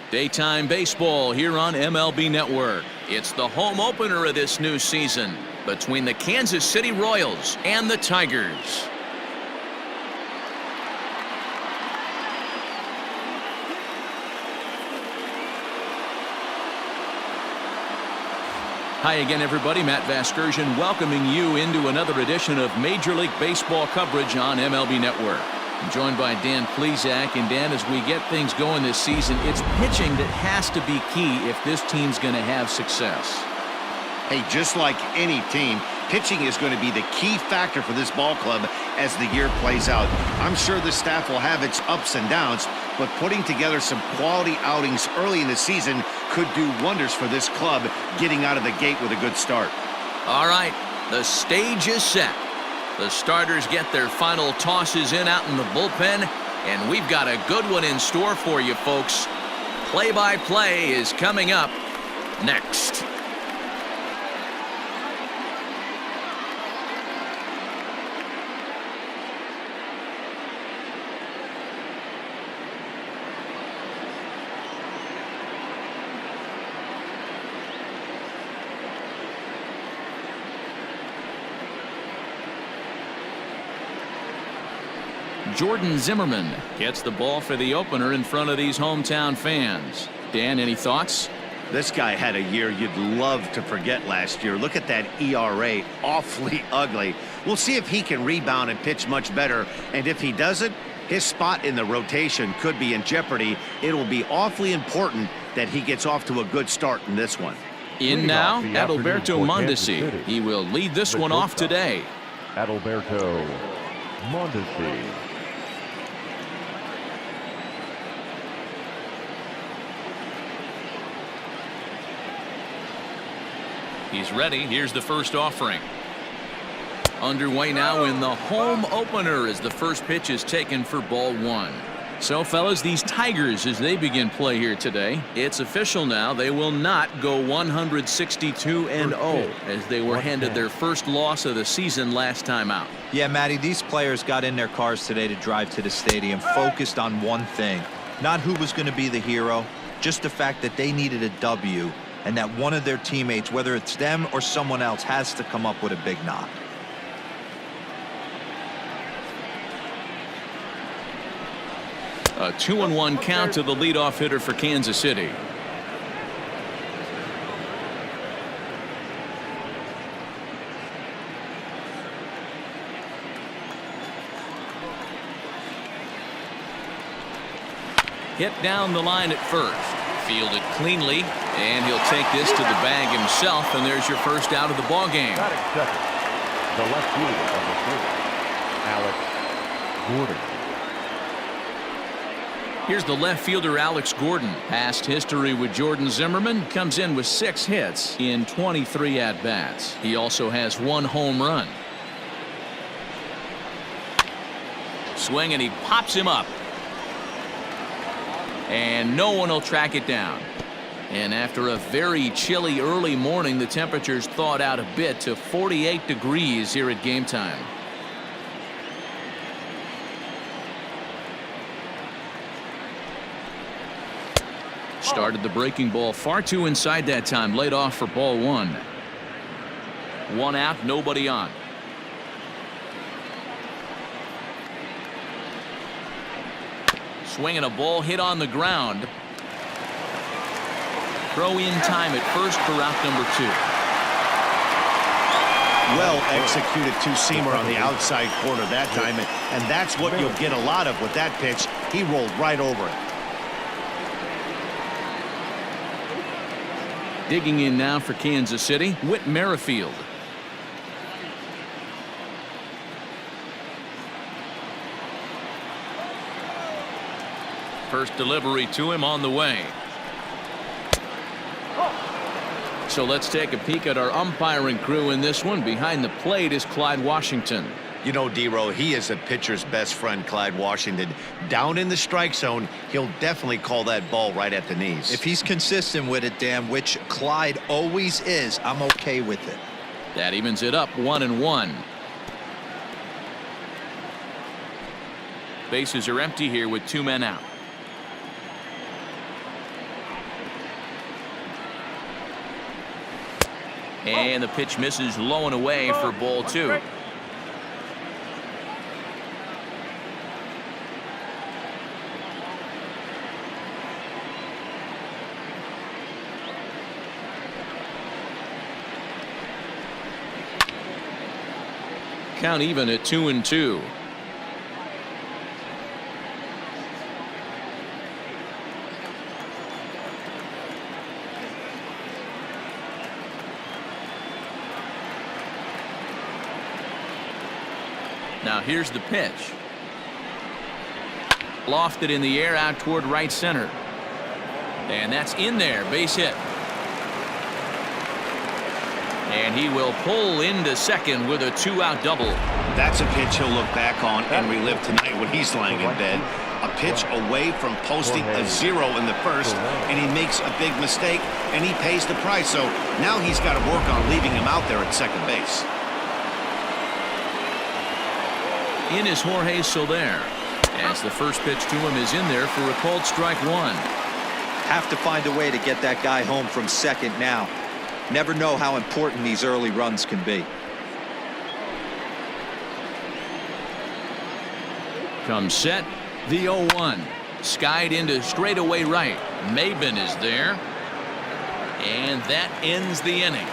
Daytime baseball here on MLB Network. It's the home opener of this new season between the Kansas City Royals and the Tigers. Hi again, everybody. Matt Vasgersian welcoming you into another edition of Major League Baseball coverage on MLB Network. I'm joined by Dan Plesac. And Dan, as we get things going this season, it's pitching that has to be key if this team's going to have success. Hey, just like any team, pitching is going to be the key factor for this ball club as the year plays out. I'm sure the staff will have its ups and downs, but putting together some quality outings early in the season could do wonders for this club getting out of the gate with a good start. All right, the stage is set. The starters get their final tosses in out in the bullpen, and we've got a good one in store for you folks. Play-by-play is coming up next. Jordan Zimmermann gets the ball for the opener in front of these hometown fans. Dan, any thoughts? This guy had a year you'd love to forget last year. Look at that ERA, awfully ugly. We'll see if he can rebound and pitch much better, and if he doesn't, his spot in the rotation could be in jeopardy. It will be awfully important that he gets off to a good start in this one. In now, Adalberto Mondesi. He will lead this one off today. Adalberto Mondesi. He's ready. Here's the first offering. Underway now in the home opener as the first pitch is taken for ball one. So, fellas, these Tigers, as they begin play here today, it's official now. They will not go 162-0 as they were handed their first loss of the season last time out. Yeah, Matty, these players got in their cars today to drive to the stadium focused on one thing. Not who was going to be the hero, just the fact that they needed a W, and that one of their teammates, whether it's them or someone else, has to come up with a big knock. A 2-1 count to the leadoff hitter for Kansas City. Hit down the line at first. Fielded cleanly, and he'll take this to the bag himself, and there's your first out of the ball game. Batting second, the left fielder of the field, Alex Gordon. Here's the left fielder, Alex Gordon. Past history with Jordan Zimmermann, comes in with 6 hits in 23 at-bats. He also has 1 home run. Swing, and he pops him up. And no one will track it down. And after a very chilly early morning, the temperatures thawed out a bit to 48 degrees here at game time. Started the breaking ball far too inside that time. Laid off for ball one. 1 out, nobody on. Swinging a ball hit on the ground. Throw in time at first for out number 2. Well executed two-seamer on the outside corner that time, and that's what you'll get a lot of with that pitch. He rolled right over it. Digging in now for Kansas City, Whit Merrifield. First delivery to him on the way. So let's take a peek at our umpiring crew in this one. Behind the plate is Clyde Washington. You know, D-Row, he is a pitcher's best friend, Clyde Washington. Down in the strike zone, he'll definitely call that ball right at the knees. If he's consistent with it, Dan, which Clyde always is, I'm okay with it. That evens it up 1-1. Bases are empty here with 2 men out. And the pitch misses low and away for ball 2. Count even at 2-2. Now here's the pitch. Lofted in the air out toward right center. And that's in there. Base hit. And he will pull into second with a 2-out double. That's a pitch he'll look back on and relive tonight when he's lying in bed. A pitch away from posting a 0 in the first, and he makes a big mistake, and he pays the price. So now he's got to work on leaving him out there at second base. In is Jorge Soler, as the first pitch to him is in there for a called strike 1. Have to find a way to get that guy home from second now. Never know how important these early runs can be. Comes set, the 0-1. Skied into straightaway right. Maybin is there. And that ends the inning.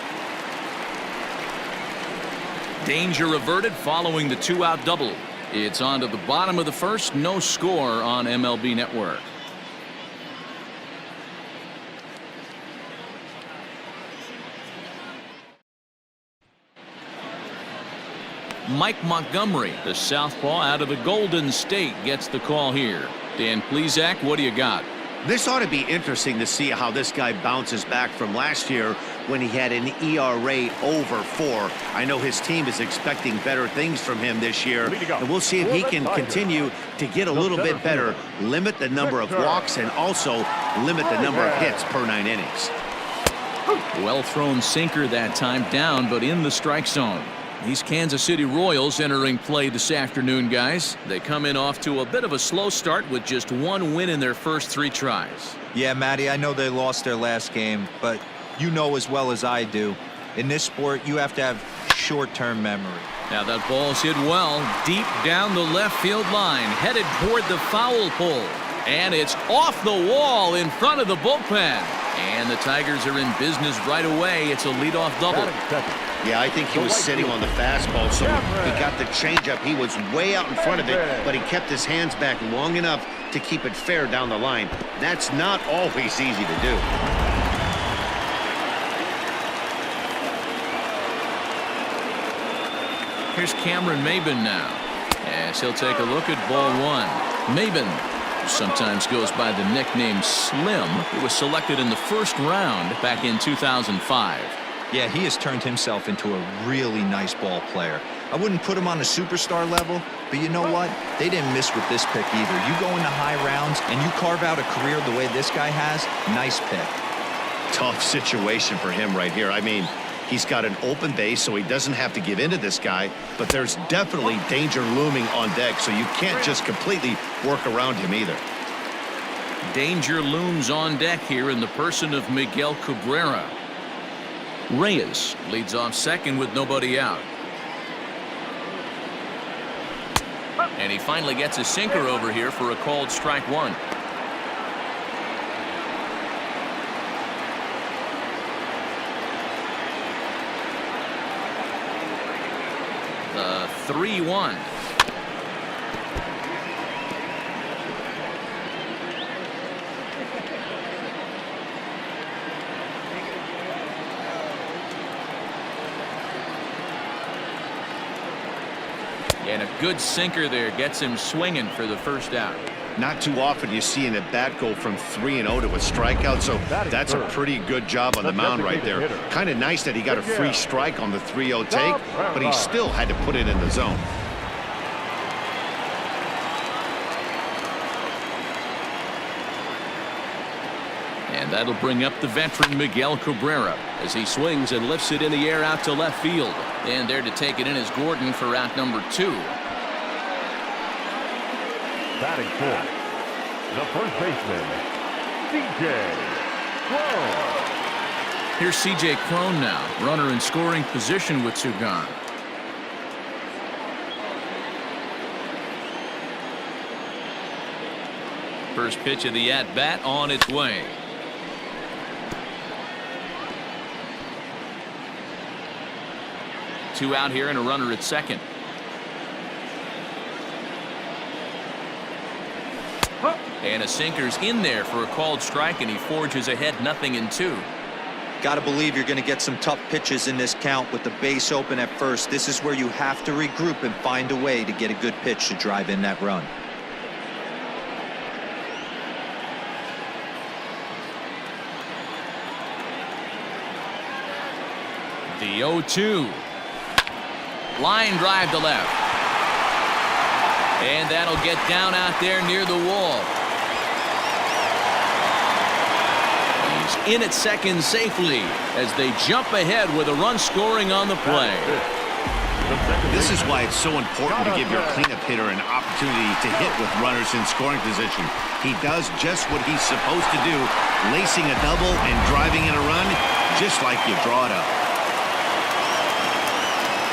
Danger averted following the 2-out double. It's on to the bottom of the first. No score on MLB Network. Mike Montgomery, the southpaw out of the Golden State, gets the call here. Dan Plesac, what do you got? This ought to be interesting to see how this guy bounces back from last year when he had an ERA over 4. I know his team is expecting better things from him this year, and we'll see if he can continue to get a little bit better, limit the number of walks, and also limit the number of hits per 9 innings. Well thrown sinker that time, down but in the strike zone. These Kansas City Royals entering play this afternoon, guys. They come in off to a bit of a slow start with just 1 win in their first 3 tries. Yeah, Matty, I know they lost their last game, but you know as well as I do, in this sport you have to have short-term memory. Now that ball's hit well deep down the left field line, headed toward the foul pole, and it's off the wall in front of the bullpen, and the Tigers are in business right away. It's a leadoff double. Yeah, I think he was sitting on the fastball, so he got the changeup. He was way out in front of it, but he kept his hands back long enough to keep it fair down the line. That's not always easy to do. Here's Cameron Maybin now, as he'll take a look at ball 1. Maybin, who sometimes goes by the nickname Slim, who was selected in the first round back in 2005. Yeah, he has turned himself into a really nice ball player. I wouldn't put him on a superstar level, but you know what? They didn't miss with this pick either. You go into high rounds and you carve out a career the way this guy has, nice pick. Tough situation for him right here. I mean, he's got an open base, so he doesn't have to give in to this guy, but there's definitely danger looming on deck, so you can't just completely work around him either. Danger looms on deck here in the person of Miguel Cabrera. Reyes leads off second with nobody out. And he finally gets a sinker over here for a called strike 1. The 3-1. And a good sinker there gets him swinging for the first out. Not too often you see an at-bat go from 3-0 to a strikeout, so that's a pretty good job on the mound right there. Kind of nice that he got a free strike on the 3-0 take, but he still had to put it in the zone. And that'll bring up the veteran Miguel Cabrera as he swings and lifts it in the air out to left field. And there to take it in is Gordon for out number 2. Batting fourth, the first baseman, DJ Cron. Here's C.J. Cron now, runner in scoring position with 2 gone. First pitch of the at-bat on its way. Two out here and a runner at second. And a sinker's in there for a called strike, and he forges ahead 0-2. Got to believe you're going to get some tough pitches in this count with the base open at first. This is where you have to regroup and find a way to get a good pitch to drive in that run. The 0-2. Line drive to left. And that'll get down out there near the wall. He's in at second safely as they jump ahead with a run scoring on the play. This is why it's so important to give your cleanup hitter an opportunity to hit with runners in scoring position. He does just what he's supposed to do, lacing a double and driving in a run just like you draw it up.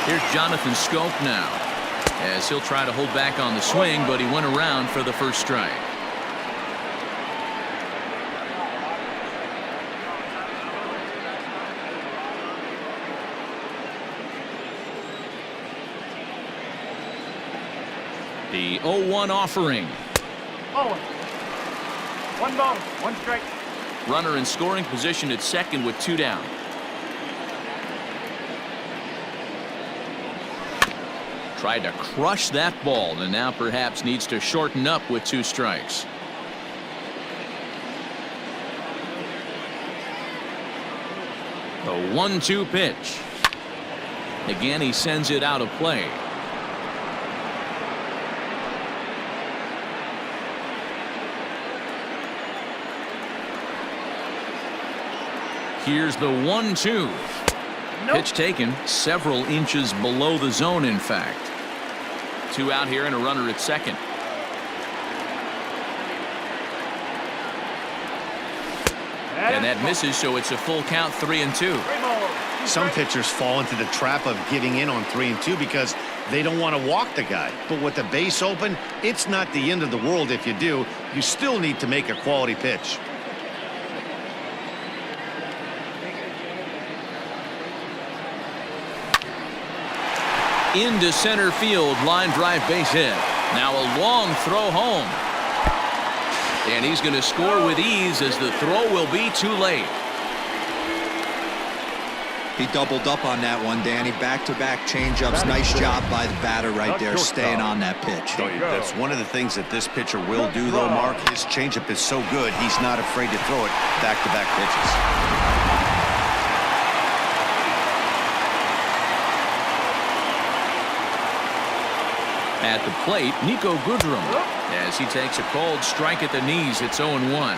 Here's Jonathan Schoop now, as he'll try to hold back on the swing, but he went around for the first strike. The 0-1 offering. 0-1. 1 ball, 1 strike. Runner in scoring position at second with 2 down. Tried to crush that ball and now perhaps needs to shorten up with 2 strikes. The 1-2 pitch. Again, he sends it out of play. Here's the 1-2. Nope. Pitch taken several inches below the zone, in fact. 2 out here and a runner at second. And that misses, so it's a full count, 3-2. Some pitchers fall into the trap of giving in on 3-2 because they don't want to walk the guy. But with the base open, it's not the end of the world if you do. You still need to make a quality pitch. Into center field, line drive, base hit. Now a long throw home. And he's going to score with ease as the throw will be too late. He doubled up on that one, Danny. Back-to-back changeups. Nice job by the batter right there, staying on that pitch. That's one of the things that this pitcher will do, though, Mark. His changeup is so good, he's not afraid to throw it back-to-back pitches. At the plate, Niko Goodrum, as he takes a called strike at the knees. It's 0-1.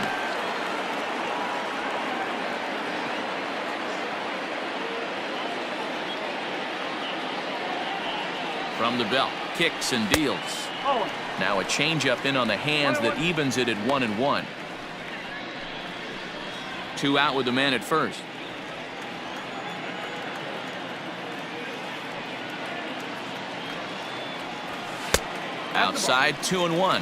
From the belt, kicks and deals. Now a changeup in on the hands that evens it at 1-1. 2 out with the man at first. Outside, 2-1.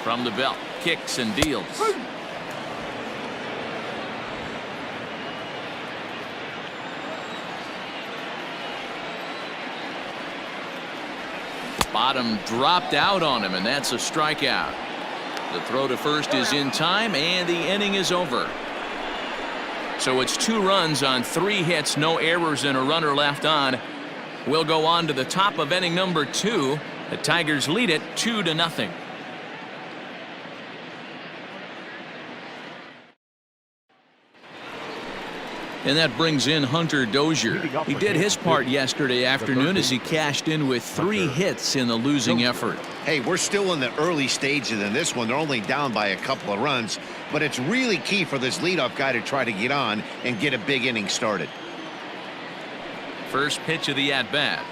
From the belt, kicks and deals. Bottom dropped out on him, and that's a strikeout. The throw to first is in time, and the inning is over. So it's 2 runs on 3 hits, no errors, and a runner left on. We'll go on to the top of inning number 2. The Tigers lead it 2-0. And that brings in Hunter Dozier. He did his part yesterday afternoon as he cashed in with 3 hits in the losing effort. Hey, we're still in the early stages in this one. They're only down by a couple of runs, but it's really key for this leadoff guy to try to get on and get a big inning started. First pitch of the at-bat.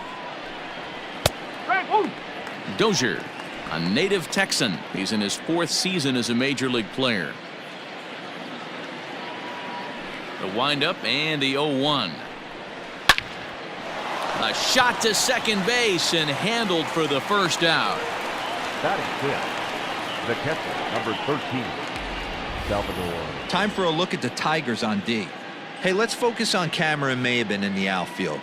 Dozier, a native Texan. He's in his 4th season as a major league player. The windup and the 0-1. A shot to second base and handled for the first out. Batting 5th, the catcher, number 13, Salvador. Time for a look at the Tigers on D. Hey, let's focus on Cameron Maybin in the outfield.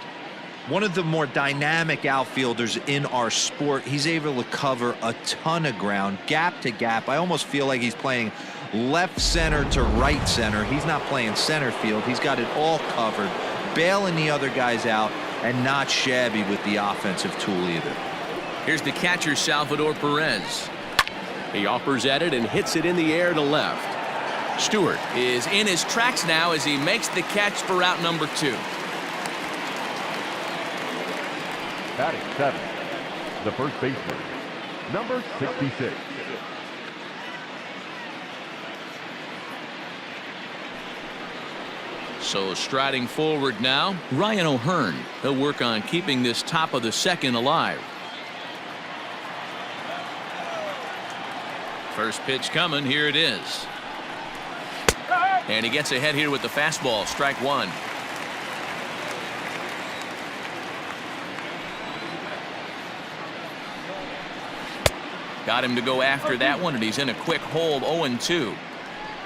One of the more dynamic outfielders in our sport. He's able to cover a ton of ground, gap to gap. I almost feel like he's playing left center to right center. He's not playing center field. He's got it all covered, bailing the other guys out, and not shabby with the offensive tool either. Here's the catcher, Salvador Perez. He offers at it and hits it in the air to left. Stewart is in his tracks now as he makes the catch for out number 2. Batting 7th, the first baseman, number 66. So striding forward now, Ryan O'Hearn. He'll work on keeping this top of the 2nd alive. First pitch coming. Here it is. And he gets ahead here with the fastball. Strike 1. Got him to go after that one, and he's in a quick hold. 0-2.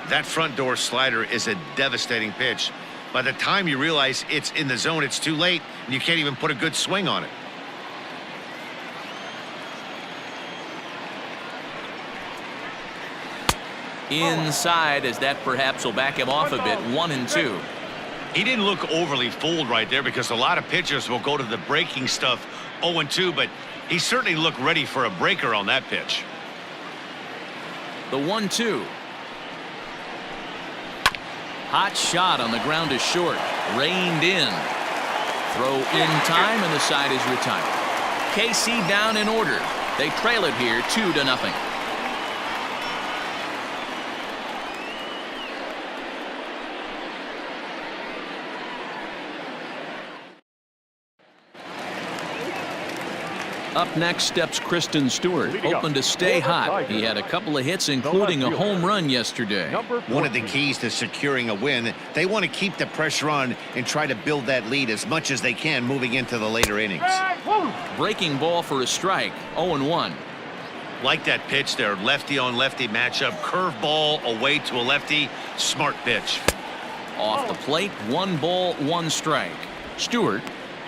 That front door slider is a devastating pitch. By the time you realize it's in the zone, it's too late, and you can't even put a good swing on it. Inside, as that perhaps will back him off a bit. 1-2. He didn't look overly fooled right there because a lot of pitchers will go to the breaking stuff 0-2, but he certainly looked ready for a breaker on that pitch. The 1-2. Hot shot on the ground is short. Reined in. Throw in time, and the side is retired. KC down in order. They trail it here 2-0. Up next steps Christin Stewart, hoping to stay hot. He had a couple of hits, including a home run yesterday. One of the keys to securing a win, they want to keep the pressure on and try to build that lead as much as they can moving into the later innings. Breaking ball for a strike. 0-1. Like that pitch there, lefty on lefty matchup, curveball away to a lefty. Smart pitch. Off the plate, 1 ball, 1 strike. Stewart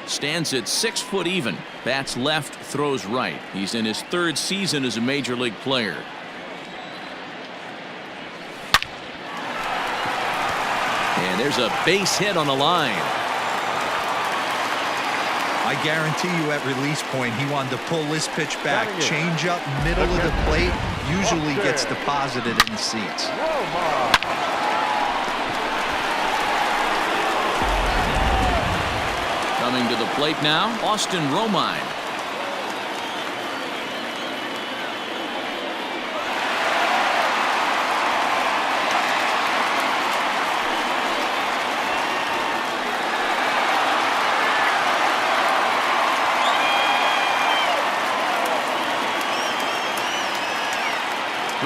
stands at 6 foot even. Bats left, throws right. He's in his 3rd season as a major league player. And there's a base hit on the line. I guarantee you at release point he wanted to pull this pitch back. Change up middle of the plate usually gets deposited in the seats. Coming to the plate now, Austin Romine.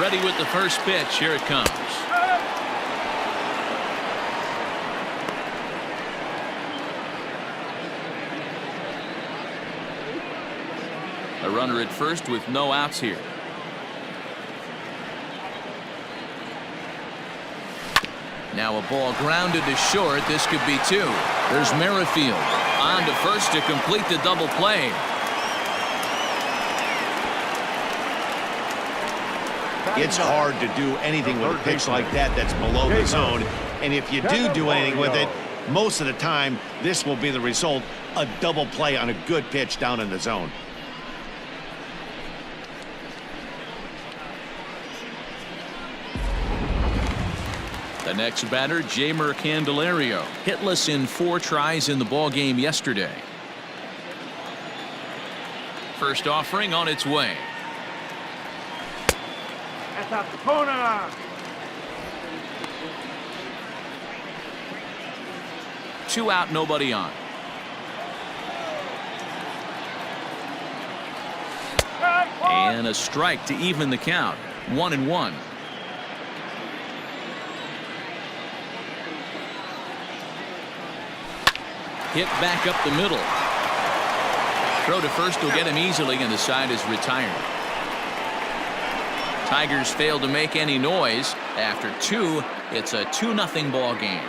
Ready with the first pitch. Here it comes. A runner at first with no outs here. Now a ball grounded to short. This could be 2. There's Merrifield on to first to complete the double play. It's hard to do anything with a pitch like that that's below the zone. And if you do anything with it, most of the time, this will be the result, a double play on a good pitch down in the zone. The The next batter, Jeimer Candelario, hitless in 4 tries in the ball game yesterday. First offering on its way. That's out the corner. Two out, nobody on. And a strike to even the count. 1-1. Hit back up the middle. Throw to first will get him easily, and the side is retired. Tigers failed to make any noise. After 2, it's a 2-0 ball game.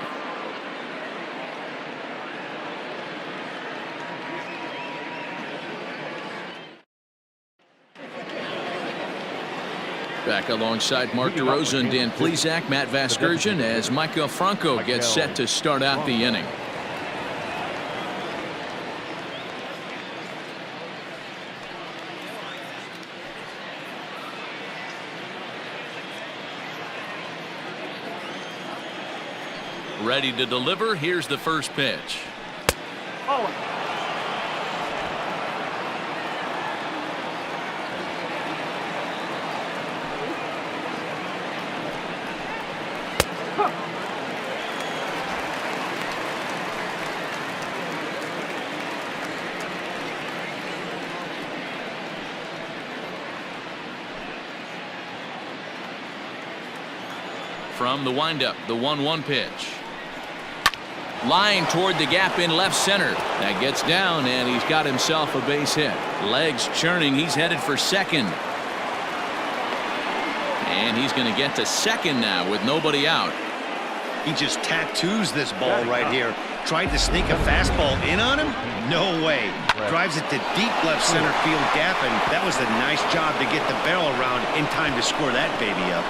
Back alongside Mark DeRosa and Dan Plesac, Matt Vasgersian, as Maikel Franco gets set to start out the inning. Ready to deliver. Here's the first pitch. Oh. From the windup, the 1-1 pitch. Line toward the gap in left center. That gets down, and he's got himself a base hit. Legs churning. He's headed for second. And he's going to get to second now with nobody out. He just tattoos this ball right here. Tried to sneak a fastball in on him? No way. Drives it to deep left center field gap, and that was a nice job to get the barrel around in time to score that baby up.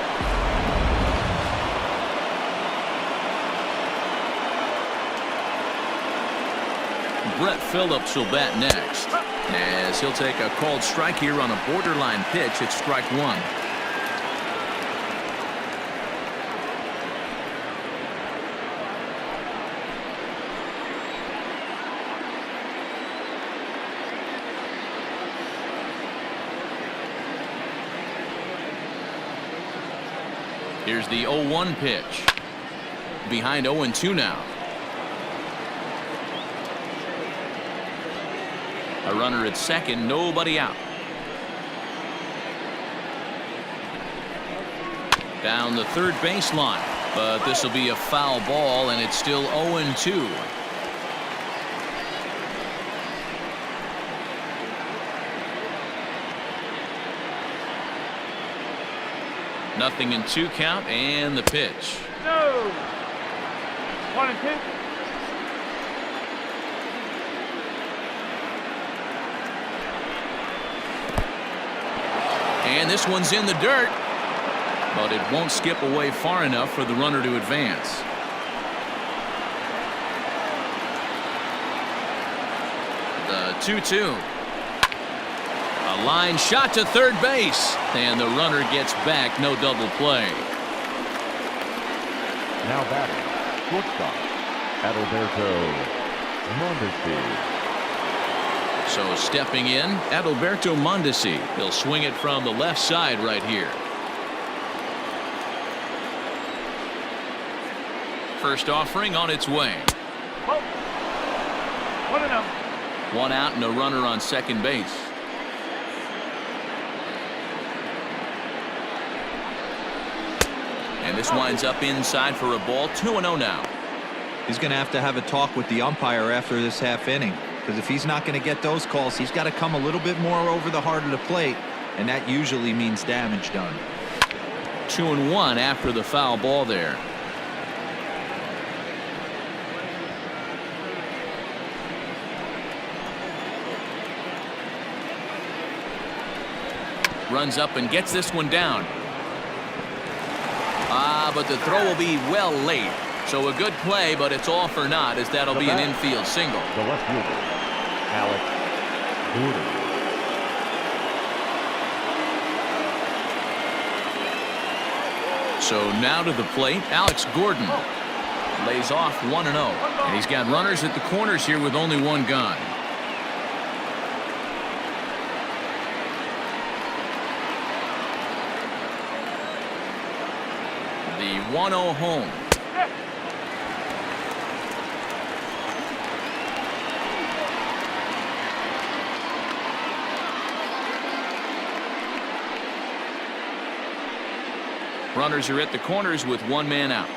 Brett Phillips will bat next, as he'll take a called strike here on a borderline pitch at strike 1. Here's the 0-1 pitch. Behind 0-2 now. A runner at second, nobody out. Down the third baseline, but this will be a foul ball, and it's still 0-2. Nothing in 2 count, and the pitch. No. 1-2. And this one's in the dirt, but it won't skip away far enough for the runner to advance. The 2-2. A line shot to third base, and the runner gets back. No double play. Now batting, shortstop, Adalberto Mondesi. So stepping in, Adalberto Mondesi. He'll swing it from the left side right here. First offering on its way. 1-0. 1 out and a runner on second base. And this winds up inside for a ball. 2-0 now. He's going to have a talk with the umpire after this half inning. Because if he's not going to get those calls, he's got to come a little bit more over the heart of the plate, and that usually means damage done. 2-1 after the foul ball there. Runs up and gets this one down. But the throw will be well late. So a good play, but it's all for naught, as that'll be an infield single. The left fielder, Alex Goodrum. So now to the plate, Alex Gordon. Lays off 1-0. And he's got runners at the corners here with only one gone. The 1-0 home. Runners are at the corners with one man out.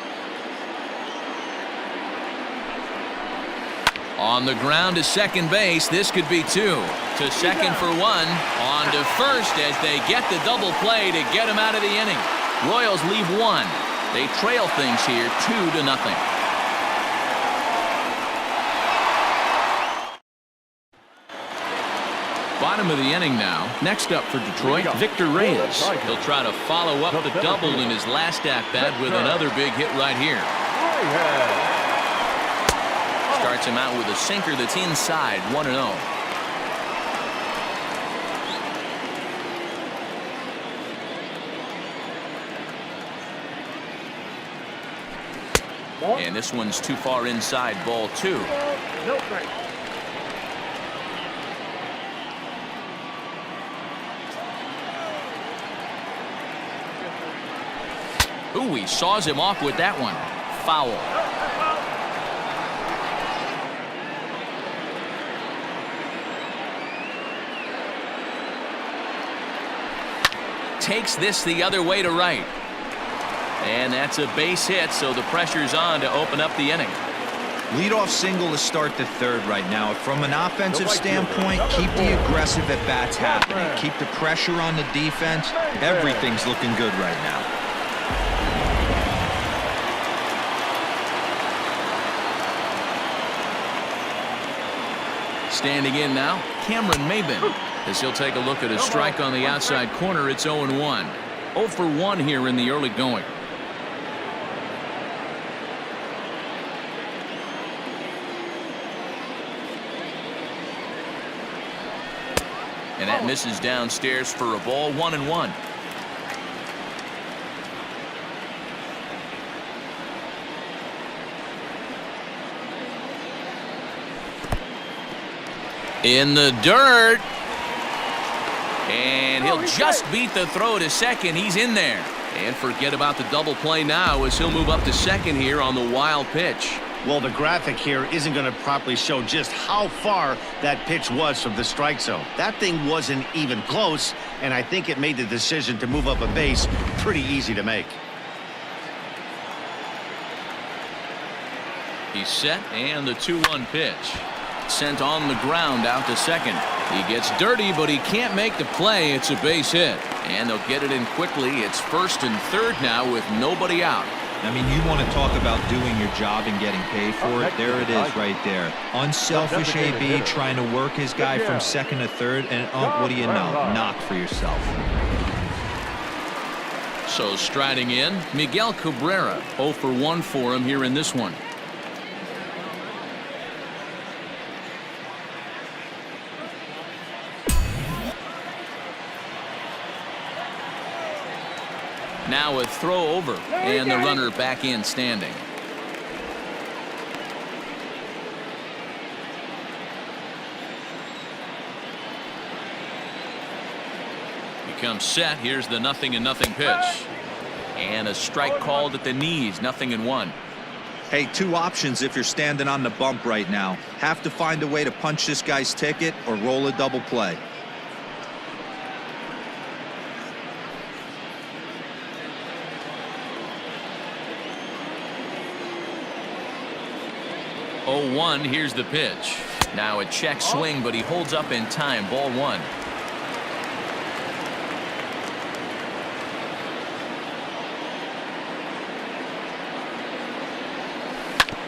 On the ground to second base. This could be two. To second for one. On to first as they get the double play to get him out of the inning. Royals leave one. They trail things here 2-0. Bottom of the inning now. Next up for Detroit, Victor Reyes. He'll try to follow up the double in his last at-bat with another big hit right here. Starts him out with a sinker that's inside. 1-0. And this one's too far inside. Ball 2. Ooh, he saws him off with that one. Foul. Takes this the other way to right. And that's a base hit, so the pressure's on to open up the inning. Leadoff single to start the third right now. From an offensive standpoint, keep the aggressive at-bats happening. Keep the pressure on the defense. Everything's looking good right now. Standing in now, Cameron Maybin. As he'll take a look at a strike on the outside corner. It's 0-1. 0 for 1 here in the early going. And that misses downstairs for a ball. 1-1. In the dirt. And he'll just beat the throw to second. He's in there. And forget about the double play now as he'll move up to second here on the wild pitch. Well, the graphic here isn't going to properly show just how far that pitch was from the strike zone. That thing wasn't even close, and I think it made the decision to move up a base pretty easy to make. He's set, and the 2-1 pitch. Sent on the ground out to second. He gets dirty, but he can't make the play. It's a base hit. And they'll get it in quickly. It's first and third now with nobody out. I mean, you want to talk about doing your job and getting paid for it. There it is right there. Unselfish AB trying to work his guy from second to third. And what do you know? Knock for yourself. So striding in, Miguel Cabrera. 0 for 1 for him here in this one. Now a throw over, and the runner back in standing. He comes set. Here's the 0-0 pitch. And a strike called at the knees. 0-1. Hey, two options if you're standing on the bump right now. Have to find a way to punch this guy's ticket or roll a double play. Oh, 1. Here's the pitch. Now a check swing, but he holds up in time. Ball 1.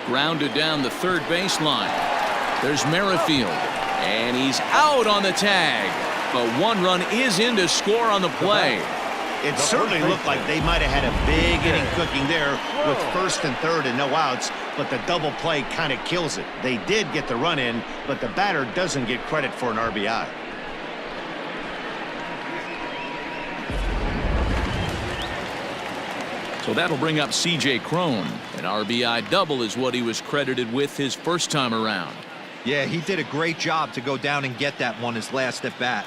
Grounded down the third baseline. There's Merrifield, and he's out on the tag. But one run is in to score on the play. It certainly looked like they might have had a big inning cooking there with first and third and no outs, but the double play kind of kills it. They did get the run in, but the batter doesn't get credit for an RBI. So that'll bring up C.J. Cron. An RBI double is what he was credited with his first time around. Yeah, he did a great job to go down and get that one his last at bat.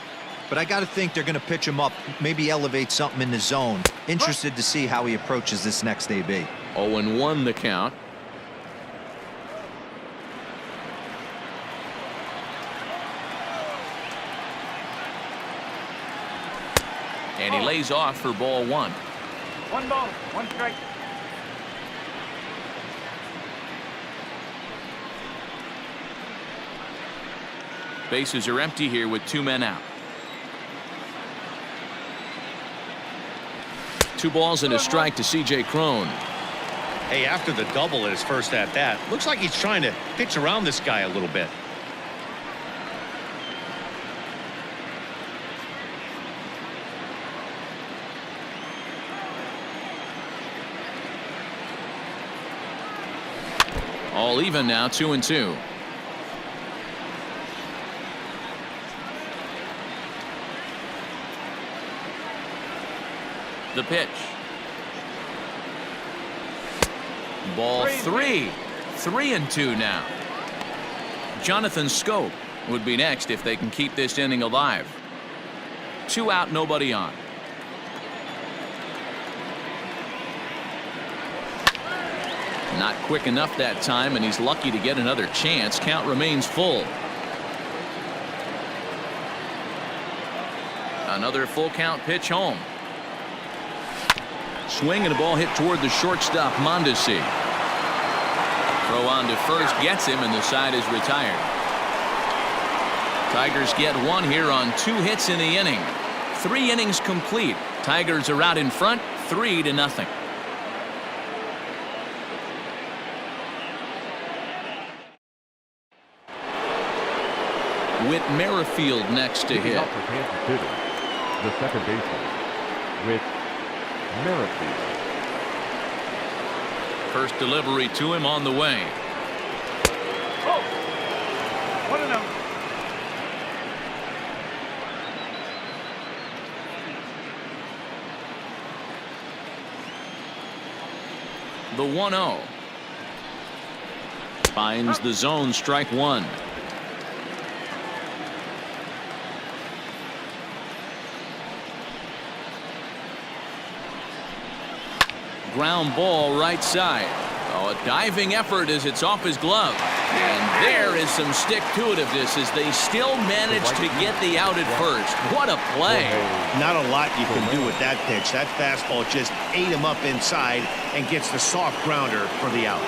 But I got to think they're going to pitch him up, maybe elevate something in the zone. Interested to see how he approaches this next AB. 0-1 the count. And he lays off for ball 1. 1 ball, 1 strike. Bases are empty here with 2 men out. 2 balls and a strike to C.J. Cron. Hey, after the double at his first at bat, looks like he's trying to pitch around this guy a little bit. All even now, 2-2. The pitch. Ball 3. 3-2 now. Jonathan Schoop would be next if they can keep this inning alive. 2 out, nobody on. Not quick enough that time, and he's lucky to get another chance. Count remains full. Another full count pitch home. Swing and a ball hit toward the shortstop, Mondesi. Throw on to first, gets him, and the side is retired. Tigers get 1 here on 2 hits in the inning. 3 innings complete. Tigers are out in front, 3-0. Whit Merrifield next to hit. Up for Kansas City, the second baseman, Whit Merrifield. First delivery to him on the way. Oh! 1-0. The 1-0. Finds the zone, strike 1. Ground ball right side. Oh, a diving effort as it's off his glove. And there is some stick-to-itiveness as they still manage to get the out at first. What a play. Not a lot you can do with that pitch. That fastball just ate him up inside and gets the soft grounder for the out.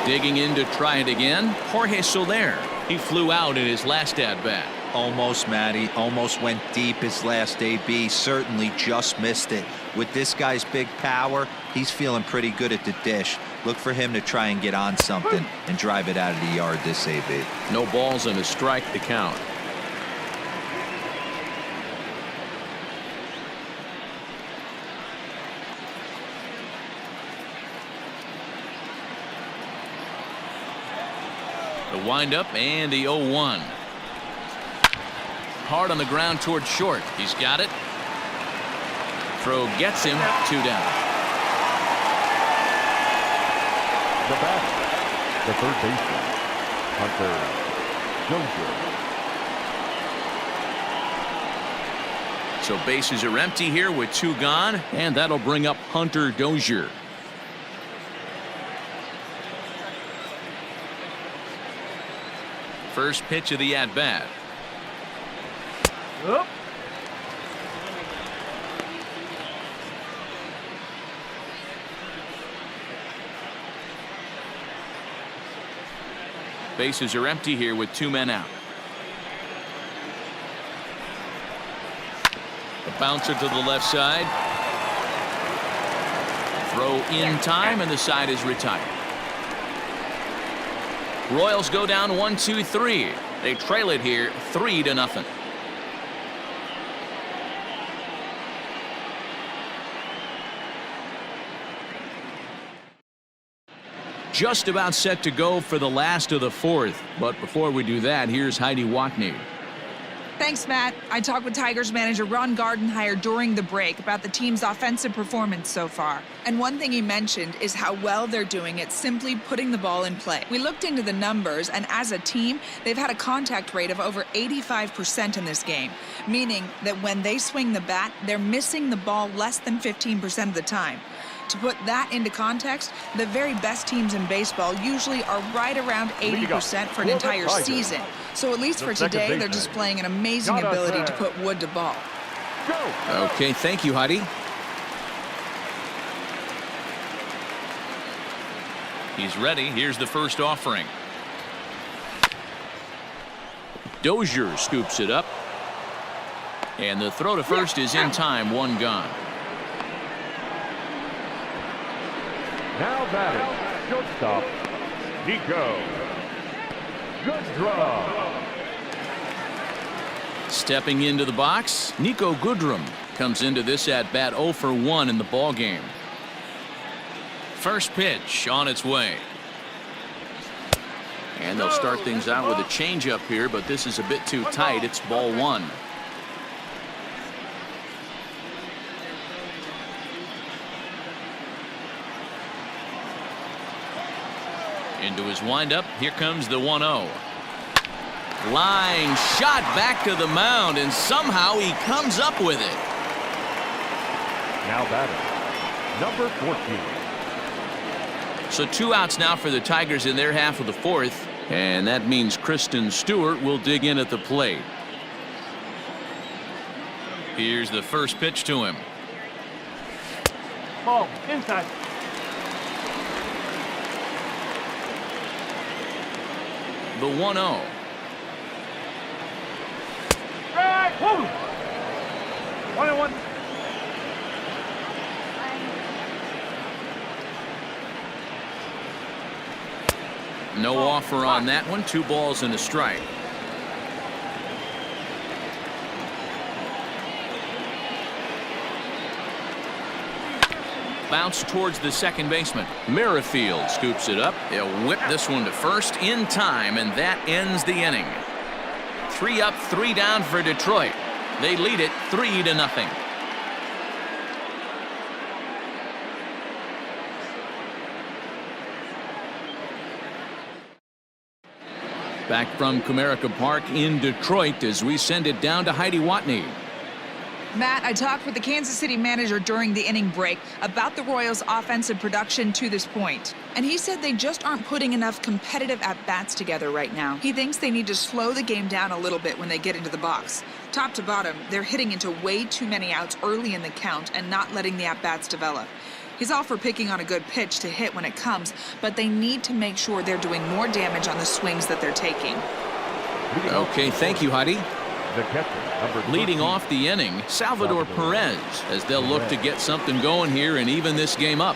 Digging in to try it again, Jorge Soler. He flew out in his last at-bat. Almost, Matty. Almost went deep his last AB. Certainly just missed it. With this guy's big power, he's feeling pretty good at the dish. Look for him to try and get on something and drive it out of the yard this AB. No balls and a strike to count. The windup and the 0-1. Hard on the ground toward short. He's got it. Throw gets him, 2 down. The batter, the third baseman, Hunter Dozier. So bases are empty here with 2 gone, and that'll bring up Hunter Dozier. First pitch of the at-bat. Up. Bases are empty here with 2 men out. A bouncer to the left side. Throw in time, and the side is retired. Royals go down 1-2-3. They trail it here 3-0. Just about set to go for the last of the 4th. But before we do that, here's Heidi Watney. Thanks, Matt. I talked with Tigers manager Ron Gardenhire during the break about the team's offensive performance so far. And one thing he mentioned is how well they're doing at simply putting the ball in play. We looked into the numbers, and as a team, they've had a contact rate of over 85% in this game, meaning that when they swing the bat, they're missing the ball less than 15% of the time. To put that into context, the very best teams in baseball usually are right around 80% for an entire season. So at least for today, they're displaying an amazing ability to put wood to ball. Okay, thank you, Heidi. He's ready. Here's the first offering. Dozier scoops it up. And the throw to first is in time, one gone. Now batting, shortstop, Niko Goodrum. Stepping into the box, Niko Goodrum comes into this at bat 0 for 1 in the ball game. First pitch on its way. And they'll start things out with a changeup here, but this is a bit too tight. It's ball 1. Into his windup. Here comes the 1-0. Line shot back to the mound, and somehow he comes up with it. Now batting, number 14. So 2 outs now for the Tigers in their half of the 4th, and that means Christin Stewart will dig in at the plate. Here's the first pitch to him. Ball, inside. The 1-0. Right. Woo. 1-1. No offer on that one. 2 balls and a strike. Bounce towards the second baseman. Merrifield scoops it up. They'll whip this one to first in time, and that ends the inning. 3 up, 3 down for Detroit. They lead it 3-0. Back from Comerica Park in Detroit as we send it down to Heidi Watney. Matt, I talked with the Kansas City manager during the inning break about the Royals' offensive production to this point. And he said they just aren't putting enough competitive at-bats together right now. He thinks they need to slow the game down a little bit when they get into the box. Top to bottom, they're hitting into way too many outs early in the count and not letting the at-bats develop. He's all for picking on a good pitch to hit when it comes, but they need to make sure they're doing more damage on the swings that they're taking. Okay, thank you, Heidi. The catcher, Leading off the inning, Salvador Perez, as they'll look to get something going here and even this game up.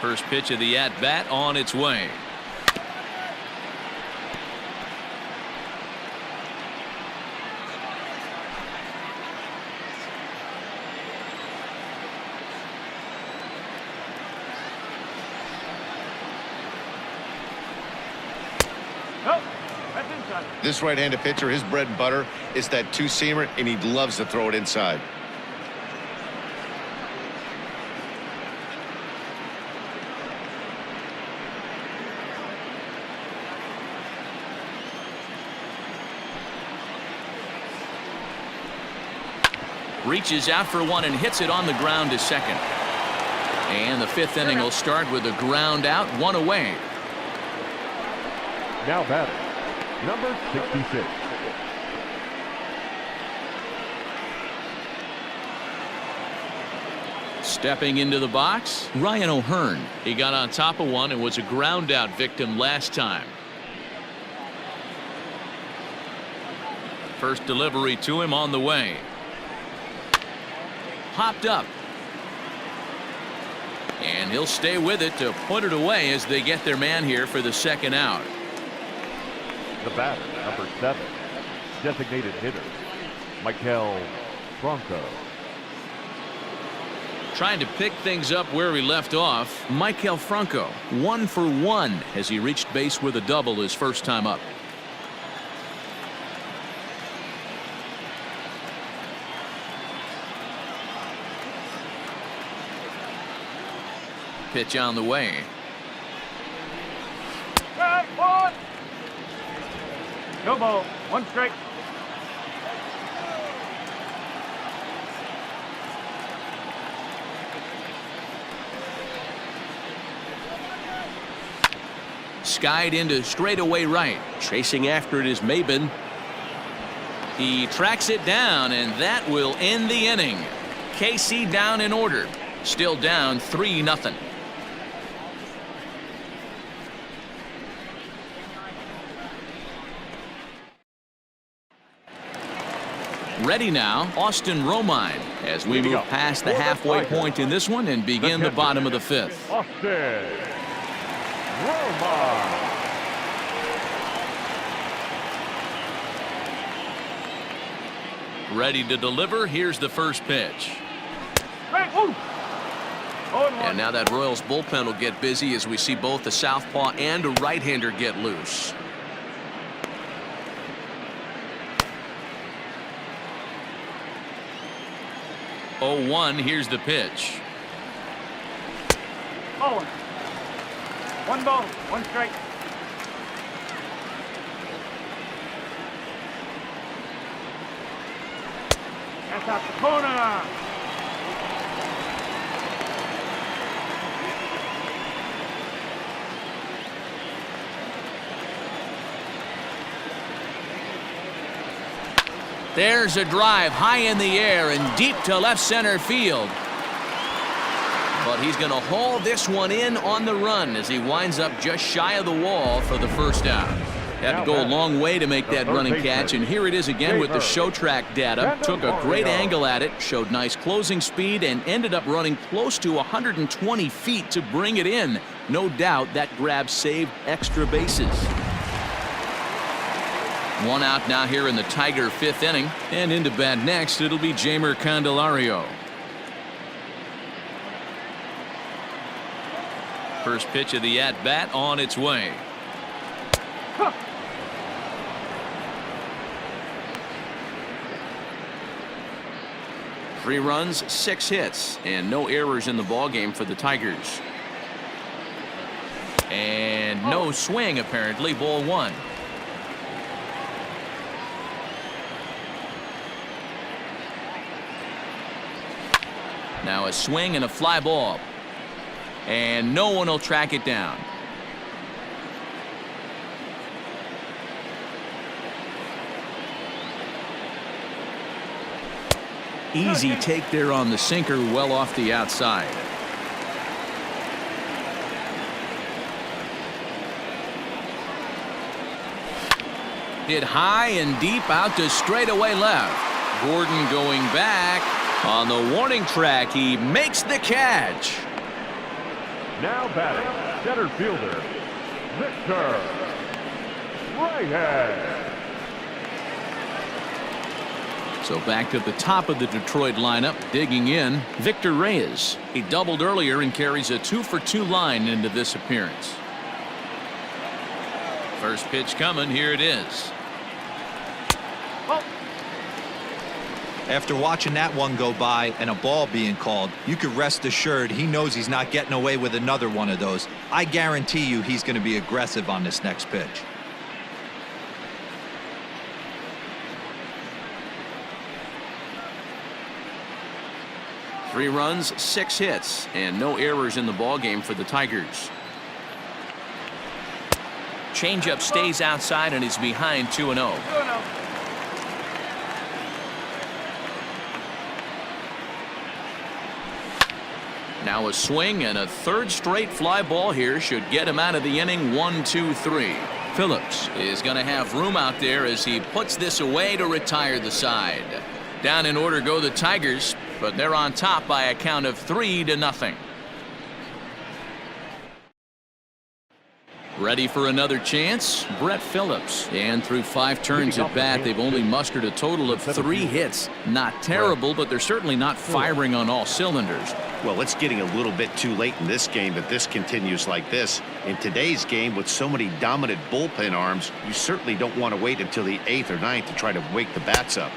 First pitch of the at-bat on its way. This right-handed pitcher, his bread and butter is that two-seamer, and he loves to throw it inside. Reaches out for one and hits it on the ground to second. And the 5th inning will start with a ground out, 1 away. now batting, number 66. Stepping into the box, Ryan O'Hearn. He got on top of one and was a ground out victim last time. First delivery to him on the way. Hopped up. And he'll stay with it to put it away as they get their man here for the second out. The batter, number 7, designated hitter, Maikel Franco. Trying to pick things up where he left off, Maikel Franco 1 for 1 as he reached base with a double his first time up. Pitch on the way. No ball. 1 strike. Skied into straightaway right. Chasing after it is Maybin. He tracks it down, and that will end the inning. KC down in order. Still down 3-0. Ready now, Austin Romine, as we move past the halfway point in this one and begin the bottom of the 5th. Austin Romine. Ready to deliver. Here's the first pitch. And now that Royals bullpen will get busy as we see both the southpaw and a right-hander get loose. Oh, 1. Here's the pitch. Oh. 1 ball. 1 strike. That's out the corner. There's a drive high in the air and deep to left center field. But he's going to haul this one in on the run as he winds up just shy of the wall for the first out. Had to go a long way to make that running catch, and here it is again with the show track data. Took a great angle at it, showed nice closing speed, and ended up running close to 120 feet to bring it in. No doubt that grab saved extra bases. 1 out now here in the Tiger 5th inning, and into bat next it'll be Jeimer Candelario. First pitch of the at-bat on its way. Huh. Three runs, 6 hits, and no errors in the ballgame for the Tigers. And no swing apparently. Ball 1. Now a swing and a fly ball. And no one will track it down. Easy take there on the sinker, well off the outside. Hit high and deep out to straightaway left. Gordon going back. On the warning track, he makes the catch. Now batting, center fielder, Victor Reyes. So back to the top of the Detroit lineup, digging in, Victor Reyes. He doubled earlier and carries a 2-for-2 line into this appearance. First pitch coming, here it is. After watching that one go by and a ball being called, you could rest assured he knows he's not getting away with another one of those. I guarantee you he's going to be aggressive on this next pitch. Three runs, 6 hits, and no errors in the ballgame for the Tigers. Changeup stays outside and is behind 2-0. 2-0. Now a swing and a third straight fly ball here should get him out of the inning. 1-2-3. Phillips is going to have room out there as he puts this away to retire the side. Down in order go the Tigers, but they're on top by a count of 3-0. Ready for another chance? Brett Phillips. And through 5 turns at bat, they've only mustered a total of 3 hits. Not terrible, but they're certainly not firing on all cylinders. Well, it's getting a little bit too late in this game if this continues like this. In today's game, with so many dominant bullpen arms, you certainly don't want to wait until the 8th or 9th to try to wake the bats up.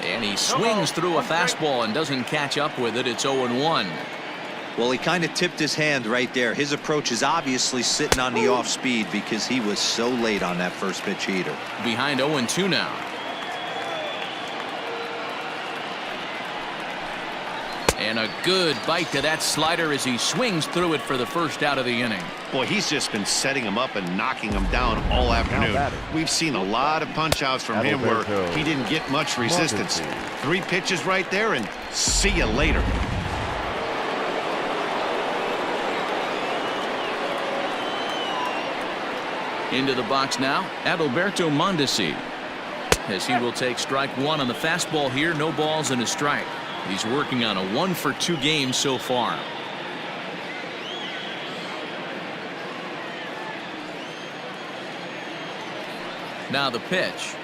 And he swings through a fastball and doesn't catch up with it. It's 0-1. Well, he kind of tipped his hand right there. His approach is obviously sitting on the off speed because he was so late on that first pitch heater. Behind 0-2 now. And a good bite to that slider as he swings through it for the first out of the inning. Boy, he's just been setting him up and knocking him down all afternoon. We've seen a lot of punch outs from him where he didn't get much resistance. 3 pitches right there and see you later. Into the box now, Adalberto Mondesi, as he will take strike 1 on the fastball here. No balls and a strike. He's working on a 1-for-2 game so far. Now the pitch.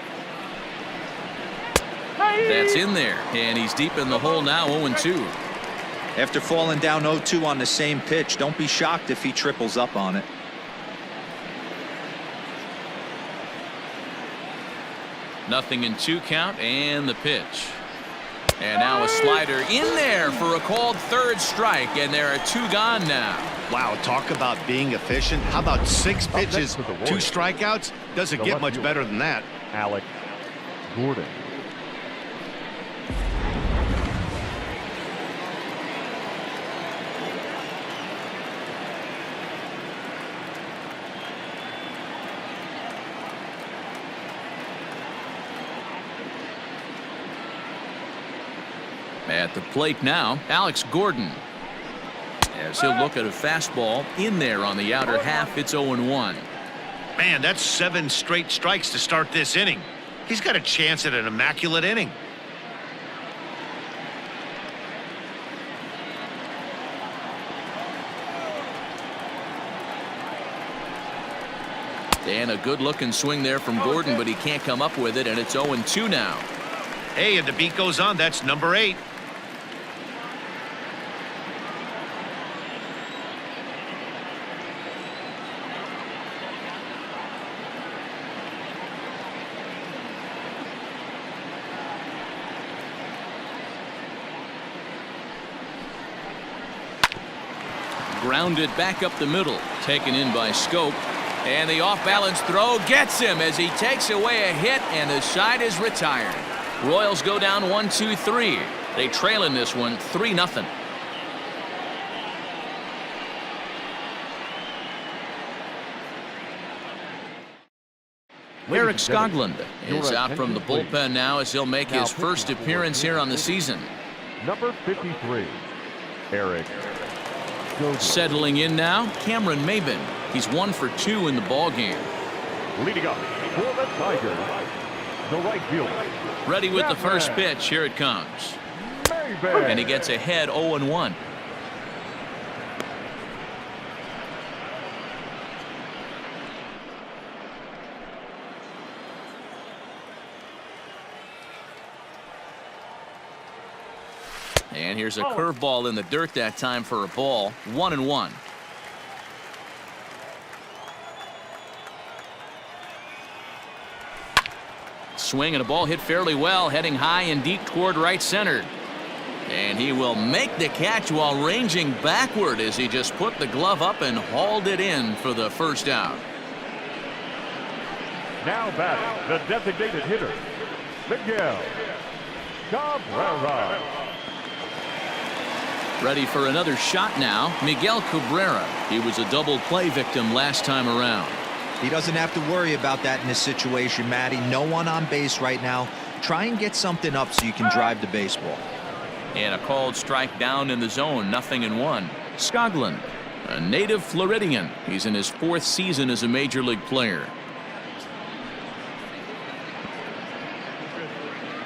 That's in there, and he's deep in the hole now. 0-2. After falling down 0-2 on the same pitch, don't be shocked if he triples up on it. Nothing in 2 count, and the pitch. And now a slider in there for a called 3rd strike, and there are 2 gone now. Wow, talk about being efficient. How about 6 pitches, 2 strikeouts? Doesn't get much better than that. Alex Gordon. At the plate now, Alex Gordon. As he'll look at a fastball in there on the outer half. It's 0-1. Man, that's 7 straight strikes to start this inning. He's got a chance at an immaculate inning. And a good-looking swing there from Gordon, but he can't come up with it, and it's 0-2 now. Hey, and the beat goes on. That's number 8. Grounded back up the middle, taken in by Schoop, and the off-balance throw gets him as he takes away a hit, and the side is retired. Royals go down 1-2-3. They trail in this one 3-0. Eric Skoglund is out from the bullpen now as he'll make his first appearance here on the season. Number 53, Eric. Settling in now, Cameron Maybin. He's 1 for 2 in the ballgame. Leading up for the Tigers, the right fielder. Ready with the first pitch. Here it comes. Maybin. And he gets ahead 0-1. And here's a curveball in the dirt that time for a ball. 1-1. Swing and a ball hit fairly well, heading high and deep toward right center. And he will make the catch while ranging backward as he just put the glove up and hauled it in for the first out. Now batting, the designated hitter, Miguel Cabrera. Ready for another shot now, Miguel Cabrera. He was a double play victim last time around. He doesn't have to worry about that in this situation, Matty. No one on base right now. Try and get something up so you can drive the baseball. And a called strike down in the zone, 0-1. Skoglund, a native Floridian. He's in his 4th season as a major league player.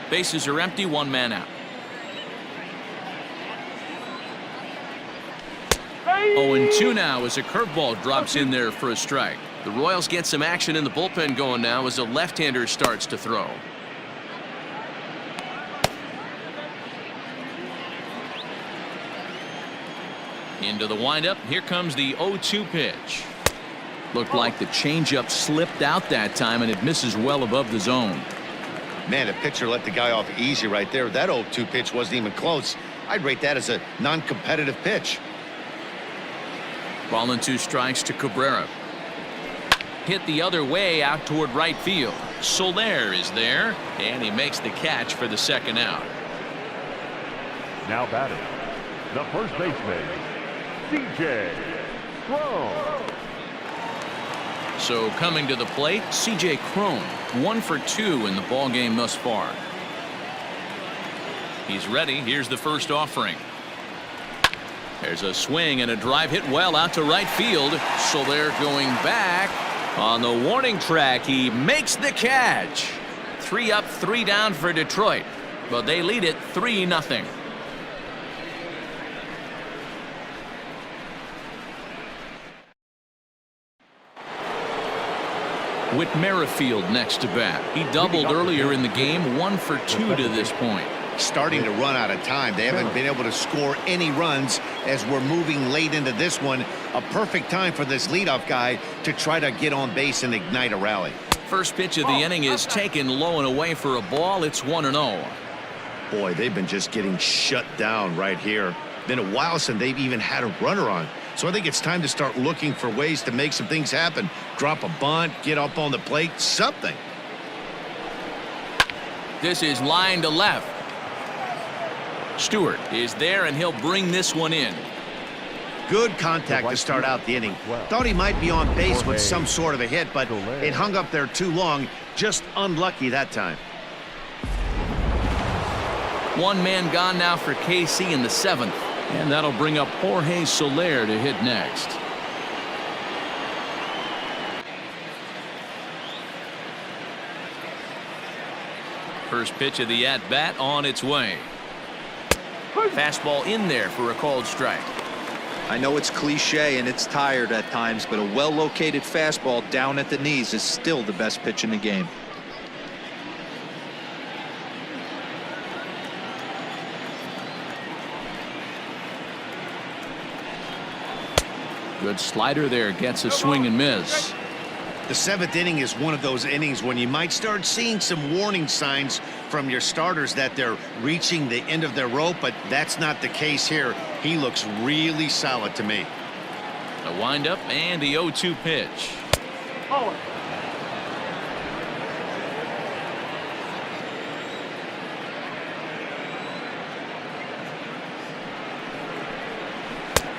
Bases are empty, 1 man out. 0-2 now as a curveball drops in there for a strike. The Royals get some action in the bullpen going now as a left-hander starts to throw. Into the windup. Here comes the 0-2 pitch. Looked like the changeup slipped out that time, and it misses well above the zone. Man, the pitcher let the guy off easy right there. That 0-2 pitch wasn't even close. I'd rate that as a non-competitive pitch. Ball and 2 strikes to Cabrera. Hit the other way out toward right field. Soler is there, and he makes the catch for the second out. Now batting, the first baseman, C.J. Cron. So coming to the plate, C.J. Cron, 1 for 2 in the ball game thus far. He's ready. Here's the first offering. There's a swing and a drive hit well out to right field. Soler going back on the warning track. He makes the catch. 3 up, 3 down for Detroit, but they lead it 3-0. Whit Merrifield next to bat. He doubled earlier in the game, 1 for 2 to this point. Starting to run out of time. They haven't been able to score any runs as we're moving late into this one. A perfect time for this leadoff guy to try to get on base and ignite a rally. First pitch of the inning is taken low and away for a ball. It's 1-0. Boy, they've been just getting shut down right here. Been a while since they've even had a runner on. So I think it's time to start looking for ways to make some things happen. Drop a bunt, get up on the plate, something. This is line to left. Stewart is there, and he'll bring this one in. Good contact to start out the inning. Thought he might be on base with some sort of a hit, but it hung up there too long. Just unlucky that time. 1 man gone now for KC in the 7th. And that'll bring up Jorge Soler to hit next. First pitch of the at-bat on its way. Fastball in there for a called strike. I know it's cliche and it's tired at times, but a well-located fastball down at the knees is still the best pitch in the game. Good slider there, gets a swing and miss. The 7th inning is one of those innings when you might start seeing some warning signs from your starters that they're reaching the end of their rope, but that's not the case here. He looks really solid to me. A windup and the 0-2 pitch. Oh.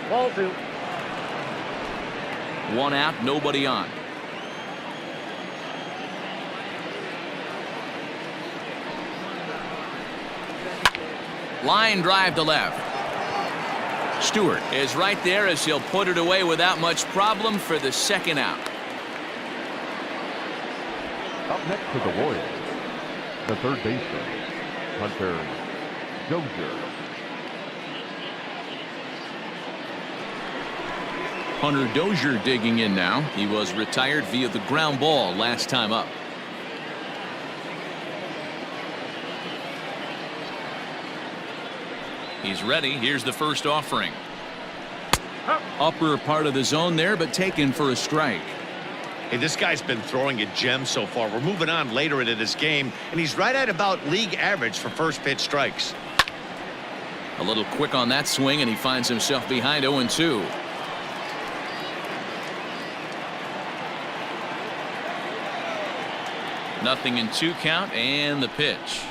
Ball 2. 1 out, nobody on. Line drive to left. Stewart is right there as he'll put it away without much problem for the second out. Up next for the Royals, the third baseman, Hunter Dozier. Hunter Dozier digging in now. He was retired via the ground ball last time up. He's ready. Here's the first offering. Upper part of the zone there, but taken for a strike. Hey, this guy's been throwing a gem so far. We're moving on later into this game, and he's right at about league average for first pitch strikes. A little quick on that swing, and he finds himself behind 0-2. Nothing in 2 count, and the pitch.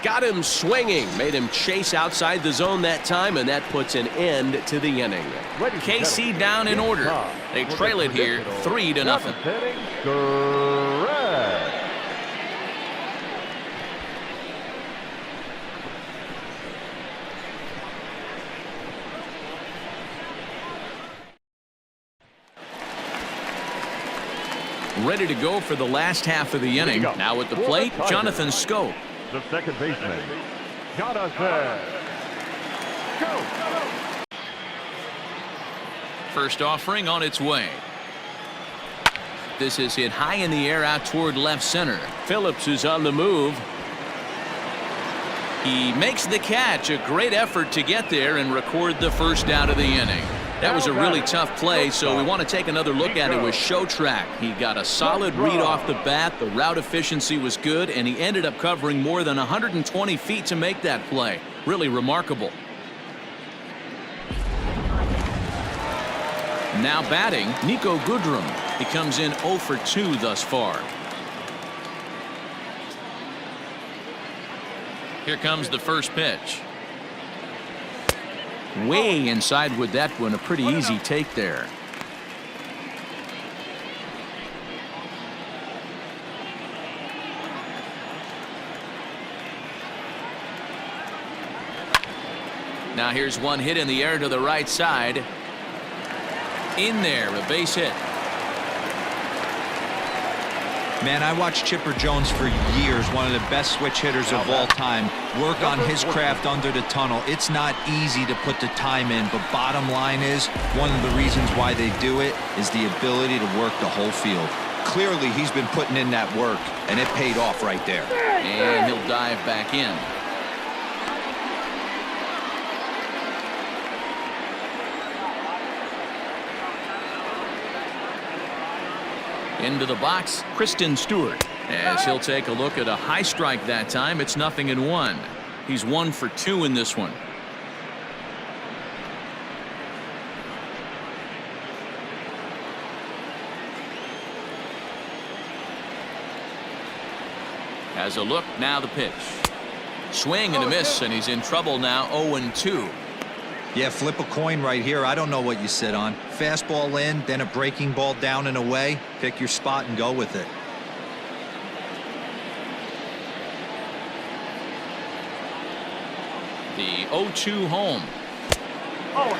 Got him swinging. Made him chase outside the zone that time, and that puts an end to the inning. KC down in order. They trail it here 3-0. Ready to go for the last half of the inning. Now at the plate, Jonathan Schoop. The second baseman, Jonathan Schoop. First offering on its way. This is hit high in the air out toward left center. Phillips is on the move. He makes the catch. A great effort to get there and record the first out of the inning. That was a really tough play, so we want to take another look at it with Show Track. He got a solid read off the bat. The route efficiency was good, and he ended up covering more than 120 feet to make that play. Really remarkable. Now batting, Niko Goodrum. He comes in 0 for 2 thus far. Here comes the first pitch. Way inside with that one. A pretty easy take there. Now here's one hit in the air to the right side. In there, a base hit. Man, I watched Chipper Jones for years, one of the best switch hitters of all time. Work on his craft under the tunnel. It's not easy to put the time in, but bottom line is, one of the reasons why they do it is the ability to work the whole field. Clearly, he's been putting in that work, and it paid off right there. And he'll dive back in. Into the box, Christin Stewart. As he'll take a look at a high strike that time, it's 0-1. He's 1 for 2 in this one. Has a look, now the pitch. Swing and a miss, and he's in trouble now, 0-2. Yeah, flip a coin right here. I don't know what you sit on. Fastball in, then a breaking ball down and away. Pick your spot and go with it. The 0-2 home. Oh.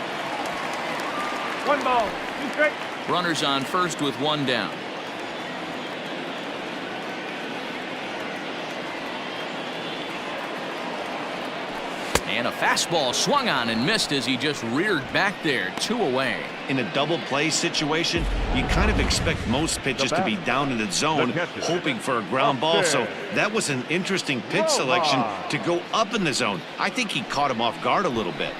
1 ball, 2 strikes. Runners on first with 1 down. And a fastball swung on and missed as he just reared back there. 2 away. In a double play situation, you kind of expect most pitches to be down in the zone, hoping for a ground ball. So that was an interesting pitch selection to go up in the zone. I think he caught him off guard a little bit.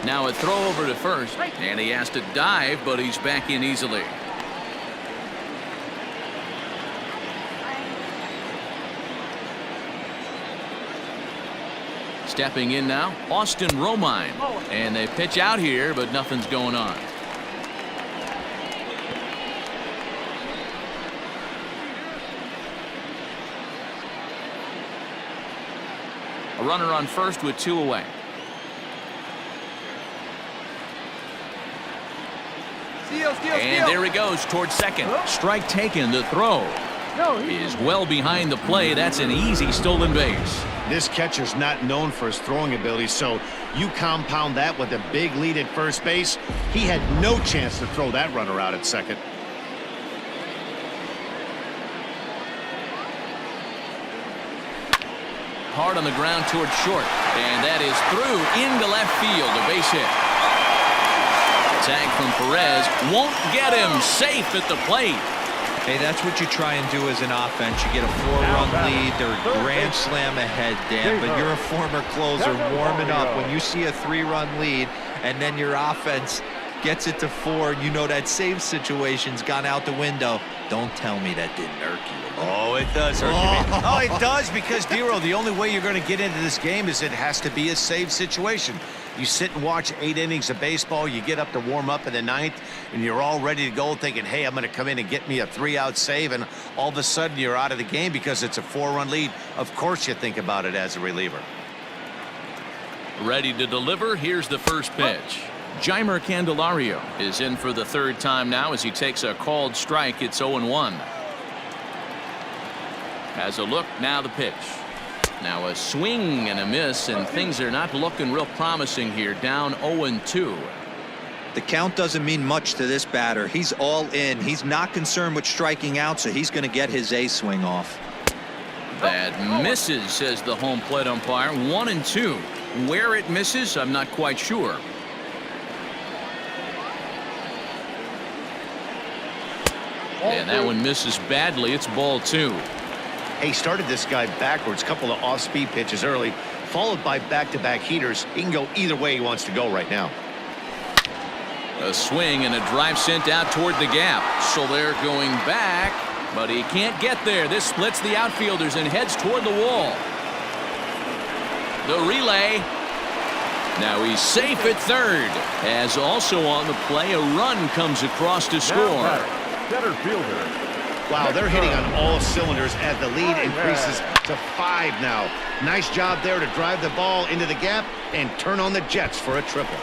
Now a throw over to first, and he has to dive, but he's back in easily. Stepping in now, Austin Romine. And they pitch out here, but nothing's going on. A runner on first with 2 away. And there he goes towards second. Strike taken. The throw is well behind the play. That's an easy stolen base. This catcher's not known for his throwing ability, so you compound that with a big lead at first base. He had no chance to throw that runner out at second. Hard on the ground towards short, and that is through into left field. A base hit. Tag from Perez won't get him. Safe at the plate. Hey, that's what you try and do as an offense. You get a 4-run lead. They're a grand slam ahead, Dan, but you're a former closer warming up. When you see a 3-run lead and then your offense gets it to 4, you know that save situation's gone out the window. Don't tell me that didn't irk you. Oh, it does hurt you. Oh, it does, because, Dero, the only way you're going to get into this game is it has to be a save situation. You sit and watch 8 innings of baseball, you get up to warm up in the 9th, and you're all ready to go thinking, hey, I'm going to come in and get me a 3-out save, and all of a sudden you're out of the game because it's a 4-run lead. Of course you think about it as a reliever. Ready to deliver. Here's the first pitch. Jeimer Candelario is in for the 3rd time now as he takes a called strike. It's 0-1. Has a look, now the pitch. Now a swing and a miss, and things are not looking real promising here. Down 0-2. The count doesn't mean much to this batter. He's all in. He's not concerned with striking out, so he's going to get his A swing off. That misses, says the home plate umpire. 1-2. Where it misses, I'm not quite sure. And that one misses badly. It's ball 2. He started this guy backwards, couple of off-speed pitches early, followed by back-to-back heaters. He can go either way he wants to go right now. A swing and a drive sent out toward the gap. Soler going back, but he can't get there. This splits the outfielders and heads toward the wall. The relay. Now he's safe at third. As also on the play, a run comes across to score. Center fielder. Wow, they're hitting on all cylinders as the lead increases to 5 now. Nice job there to drive the ball into the gap and turn on the Jets for a triple.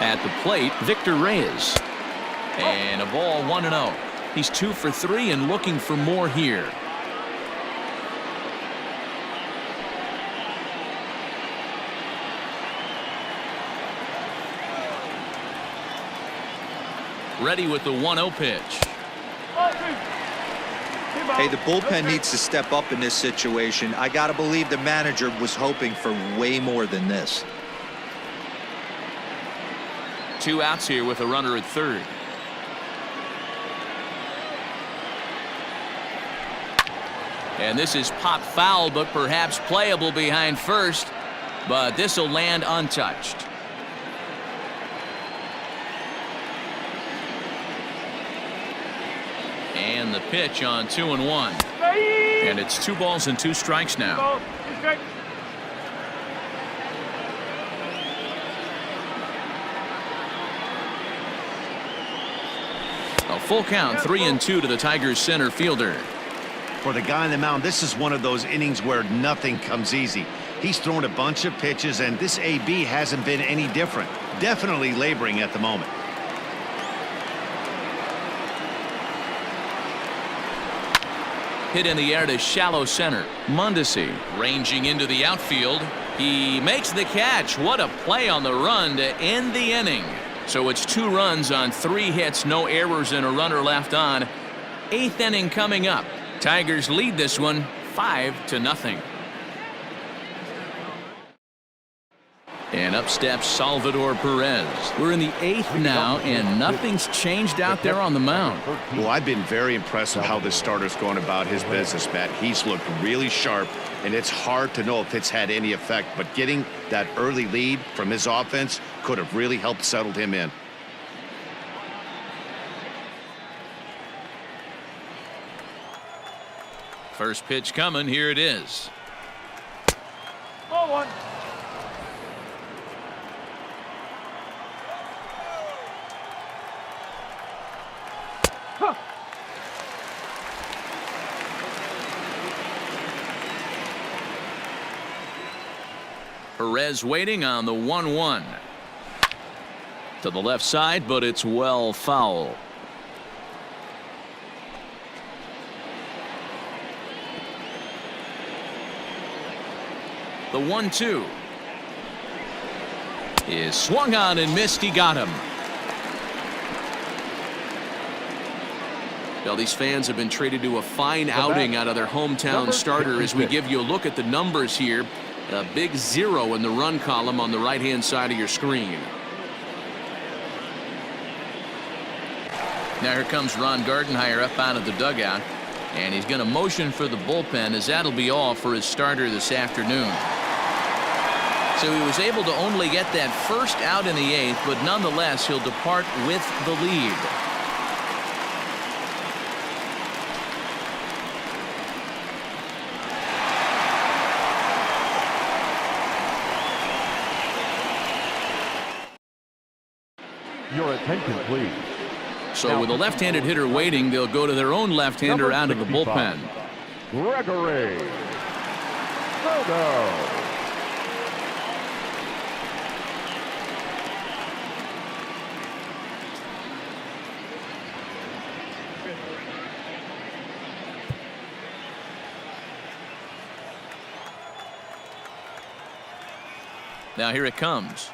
At the plate, Victor Reyes. And a ball 1-0. He's 2 for 3 and looking for more here. Ready with the 1-0 pitch. Hey, the bullpen needs to step up in this situation. I got to believe the manager was hoping for way more than this. 2 outs here with a runner at third. And this is pop foul, but perhaps playable behind first. But this will land untouched. And the pitch on 2-1. And it's 2 balls and 2 strikes now. A full count, 3-2 to the Tigers center fielder. For the guy on the mound, this is one of those innings where nothing comes easy. He's thrown a bunch of pitches, and this AB hasn't been any different. Definitely laboring at the moment. Hit in the air to shallow center. Mondesi ranging into the outfield. He makes the catch. What a play on the run to end the inning. So it's 2 runs on 3 hits, no errors, and a runner left on. 8th inning coming up. Tigers lead this one 5-0. And up steps Salvador Perez. We're in the 8th now, and nothing's changed out there on the mound. Well, I've been very impressed with how this starter's going about his business, Matt. He's looked really sharp, and it's hard to know if it's had any effect, but getting that early lead from his offense could have really helped settle him in. First pitch coming. Here it is. Ball 1. Perez waiting on the 1-1. To the left side, but it's well foul. The 1-2 is swung on and missed. He got him. Well, these fans have been treated to a fine outing out of their hometown starter as we give you a look at the numbers here. A big 0 in the run column on the right-hand side of your screen. Now here comes Ron Gardenhire up out of the dugout, and he's going to motion for the bullpen, as that'll be all for his starter this afternoon. So he was able to only get that first out in the 8th, but nonetheless he'll depart with the lead. Your attention, please. So with a left-handed hitter waiting, they'll go to their own left-hander out of the bullpen. Gregory Soto. Now here it comes.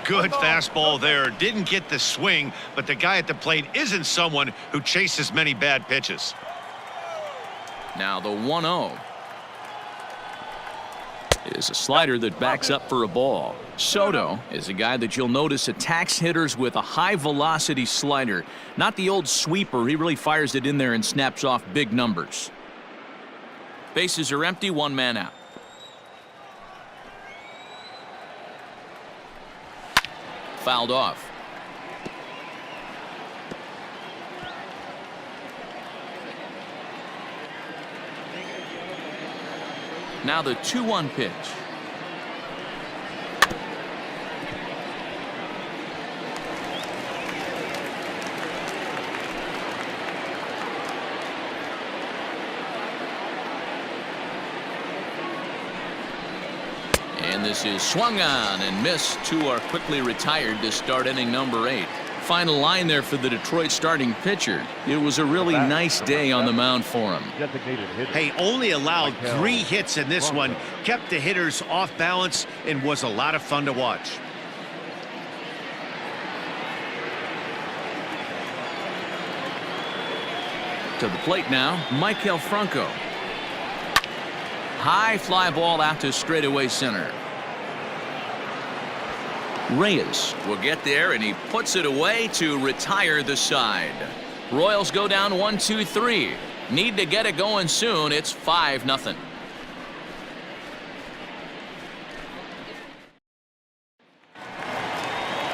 Good fastball there. Didn't get the swing, but the guy at the plate isn't someone who chases many bad pitches. Now the 1-0 is a slider that backs up for a ball. Soto is a guy that you'll notice attacks hitters with a high velocity slider. Not the old sweeper. He really fires it in there and snaps off big numbers. Bases are empty, one man out. Fouled off. Now the 2-1 pitch. And this is swung on and missed. Two are quickly retired to start inning number 8. Final line there for the Detroit starting pitcher. It was a really nice day on the mound for him. Hey, only allowed 3 hits in this one, kept the hitters off balance, and was a lot of fun to watch. To the plate now, Maikel Franco. High fly ball out to straightaway center. Reyes will get there, and he puts it away to retire the side. Royals go down 1-2-3. Need to get it going soon. It's 5-0.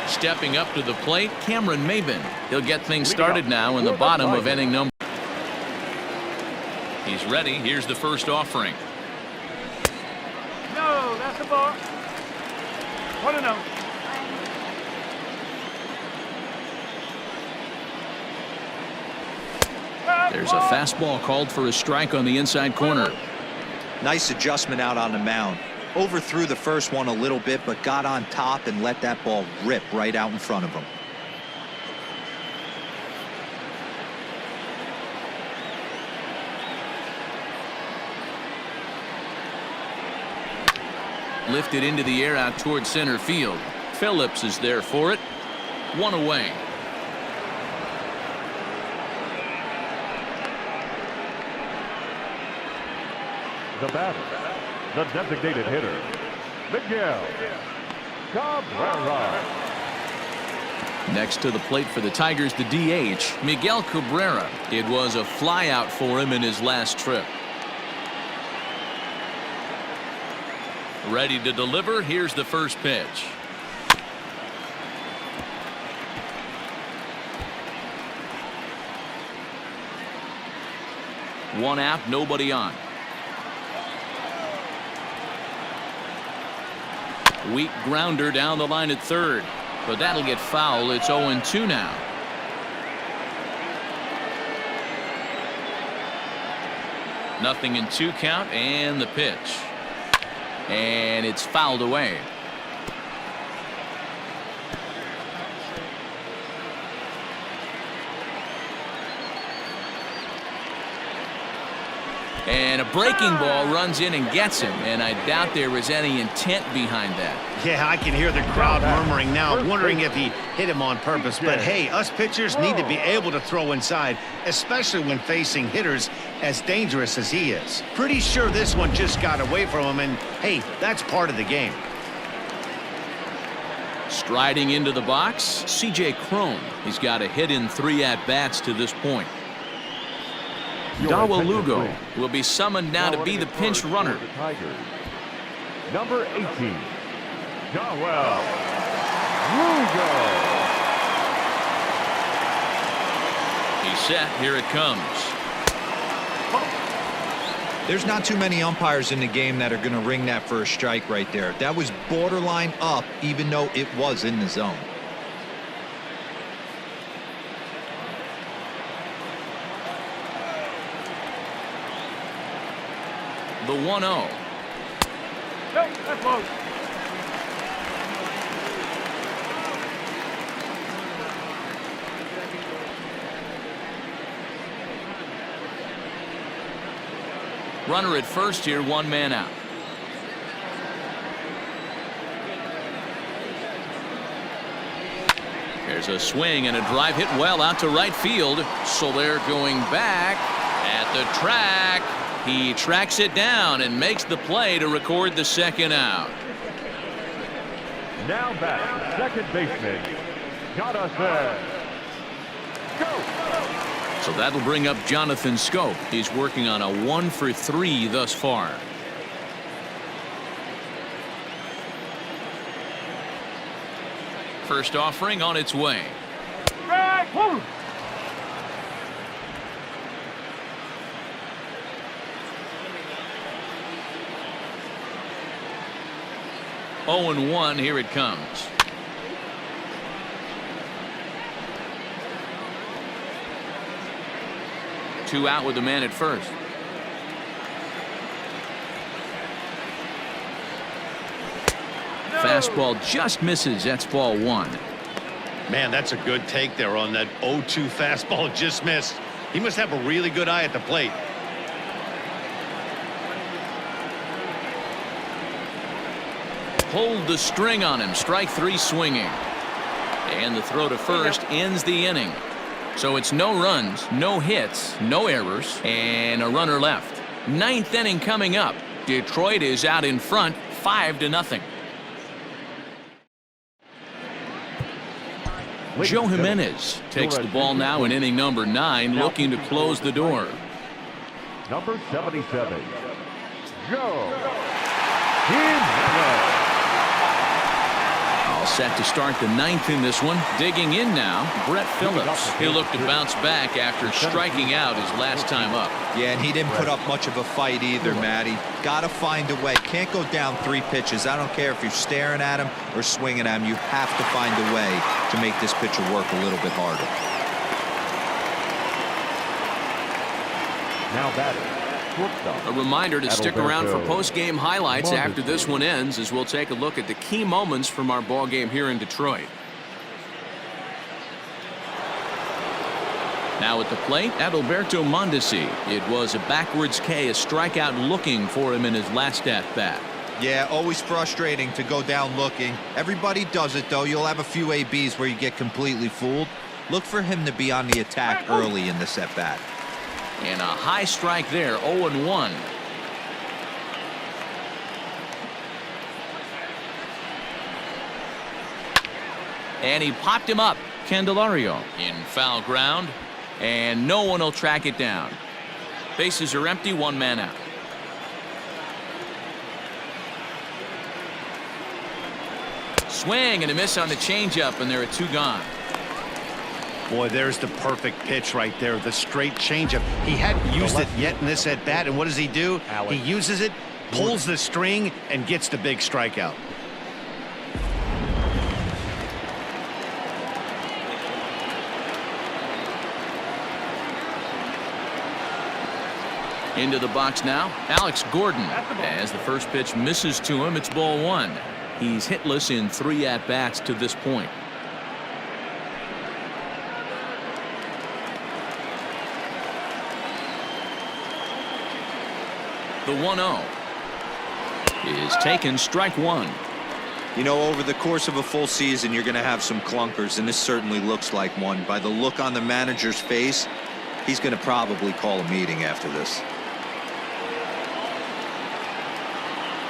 Stepping up to the plate, Cameron Maybin. He'll get things started now in the bottom of inning number. He's ready. Here's the first offering. No, that's the ball. 1-0. There's a fastball called for a strike on the inside corner. Nice adjustment out on the mound. Overthrew the first one a little bit, but got on top and let that ball rip right out in front of him. Lifted into the air out toward center field. Phillips is there for it. One away. The batter, the designated hitter, Miguel Cabrera. Next to the plate for the Tigers, the DH, Miguel Cabrera. It was a flyout for him in his last trip. Ready to deliver. Here's the first pitch. One out, nobody on. Weak grounder down the line at third, but that'll get foul. It's 0-2 now. Nothing in 2 count, and the pitch. And it's fouled away. And a breaking ball runs in and gets him, and I doubt there was any intent behind that. Yeah, I can hear the crowd murmuring now, wondering if he hit him on purpose. But hey, us pitchers need to be able to throw inside, especially when facing hitters as dangerous as he is. Pretty sure this one just got away from him, and hey, that's part of the game. Striding into the box, C.J. Cron. He's got a hit in 3 at-bats to this point. Dawa Lugo will be summoned now to be the pinch runner. Number 18, Dawa Lugo. He's set. Here it comes. There's not too many umpires in the game that are going to ring that for a strike right there. That was borderline up, even though it was in the zone. The 1-0. No, that's low. Runner at first here, 1 man out. There's a swing and a drive hit well out to right field. Soler going back at the track. He tracks it down and makes the play to record the second out. Now back, second baseman, Jonathan Schoop. So that'll bring up Jonathan Schoop. He's working on a 1-for-3 thus far. First offering on its way. Strike. Woo. Oh and 1, here it comes. Two out with the man at first. Fastball just misses. That's ball 1. Man, that's a good take there on that 0-2 fastball just missed. He must have a really good eye at the plate. Pulled the string on him. Strike 3 swinging. And the throw to first ends the inning. So it's no runs, no hits, no errors, and a runner left. 9th inning coming up. Detroit is out in front, 5-0. Joe Jimenez takes the ball now in inning number 9, looking to close the door. Number 77, Joe Jimenez. All set to start the 9th in this one. Digging in now, Brett Phillips. He'll look to bounce back after striking out his last time up. Yeah, and he didn't put up much of a fight either, Matty. Got to find a way. Can't go down 3 pitches. I don't care if you're staring at him or swinging at him. You have to find a way to make this pitcher work a little bit harder. Now batting, shortstop. A reminder to stick around for post-game highlights Mondesi. after this one ends, as we'll take a look at the key moments from our ball game here in Detroit. Now at the plate, Adalberto Mondesi. It was a backwards K, a strikeout looking for him in his last at-bat. Yeah, always frustrating to go down looking. Everybody does it, though. You'll have a few ABs where you get completely fooled. Look for him to be on the attack early in this at-bat. And a high strike there, 0-1. And he popped him up. Candelario in foul ground. And no one will track it down. Bases are empty, 1 man out. Swing and a miss on the changeup, and there are 2 gone. Boy, there's the perfect pitch right there. The straight changeup. He hadn't used it yet in this at bat, and what does he do? He uses it, pulls the string, and gets the big strikeout. Into the box now, Alex Gordon. As the first pitch misses to him, it's ball 1. He's hitless in 3 at-bats to this point. The 1-0 is taken, strike 1. You know, over the course of a full season, you're going to have some clunkers, and this certainly looks like one. By the look on the manager's face, he's going to probably call a meeting after this.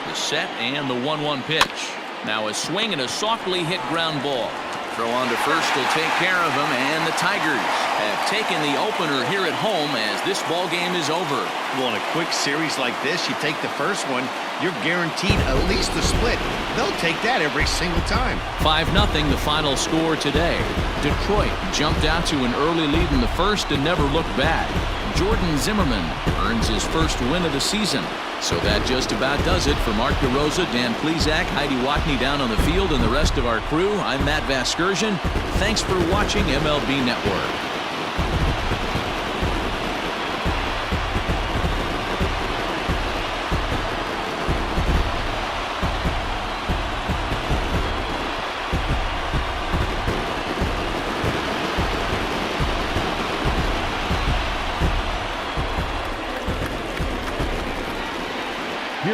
The set and the 1-1 pitch. Now a swing and a softly hit ground ball. Throw on to first will take care of him, and the Tigers have taken the opener here at home as this ball game is over. Well, in a quick series like this, you take the first one, you're guaranteed at least the split. They'll take that every single time. 5-0 the final score today. Detroit jumped out to an early lead in the first and never looked back. Jordan Zimmermann earns his first win of the season. So that just about does it. For Mark DeRosa, Dan Plesac, Heidi Watney down on the field, and the rest of our crew, I'm Matt Vasgersian. Thanks for watching MLB Network.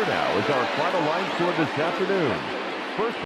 now is our final line score this afternoon. First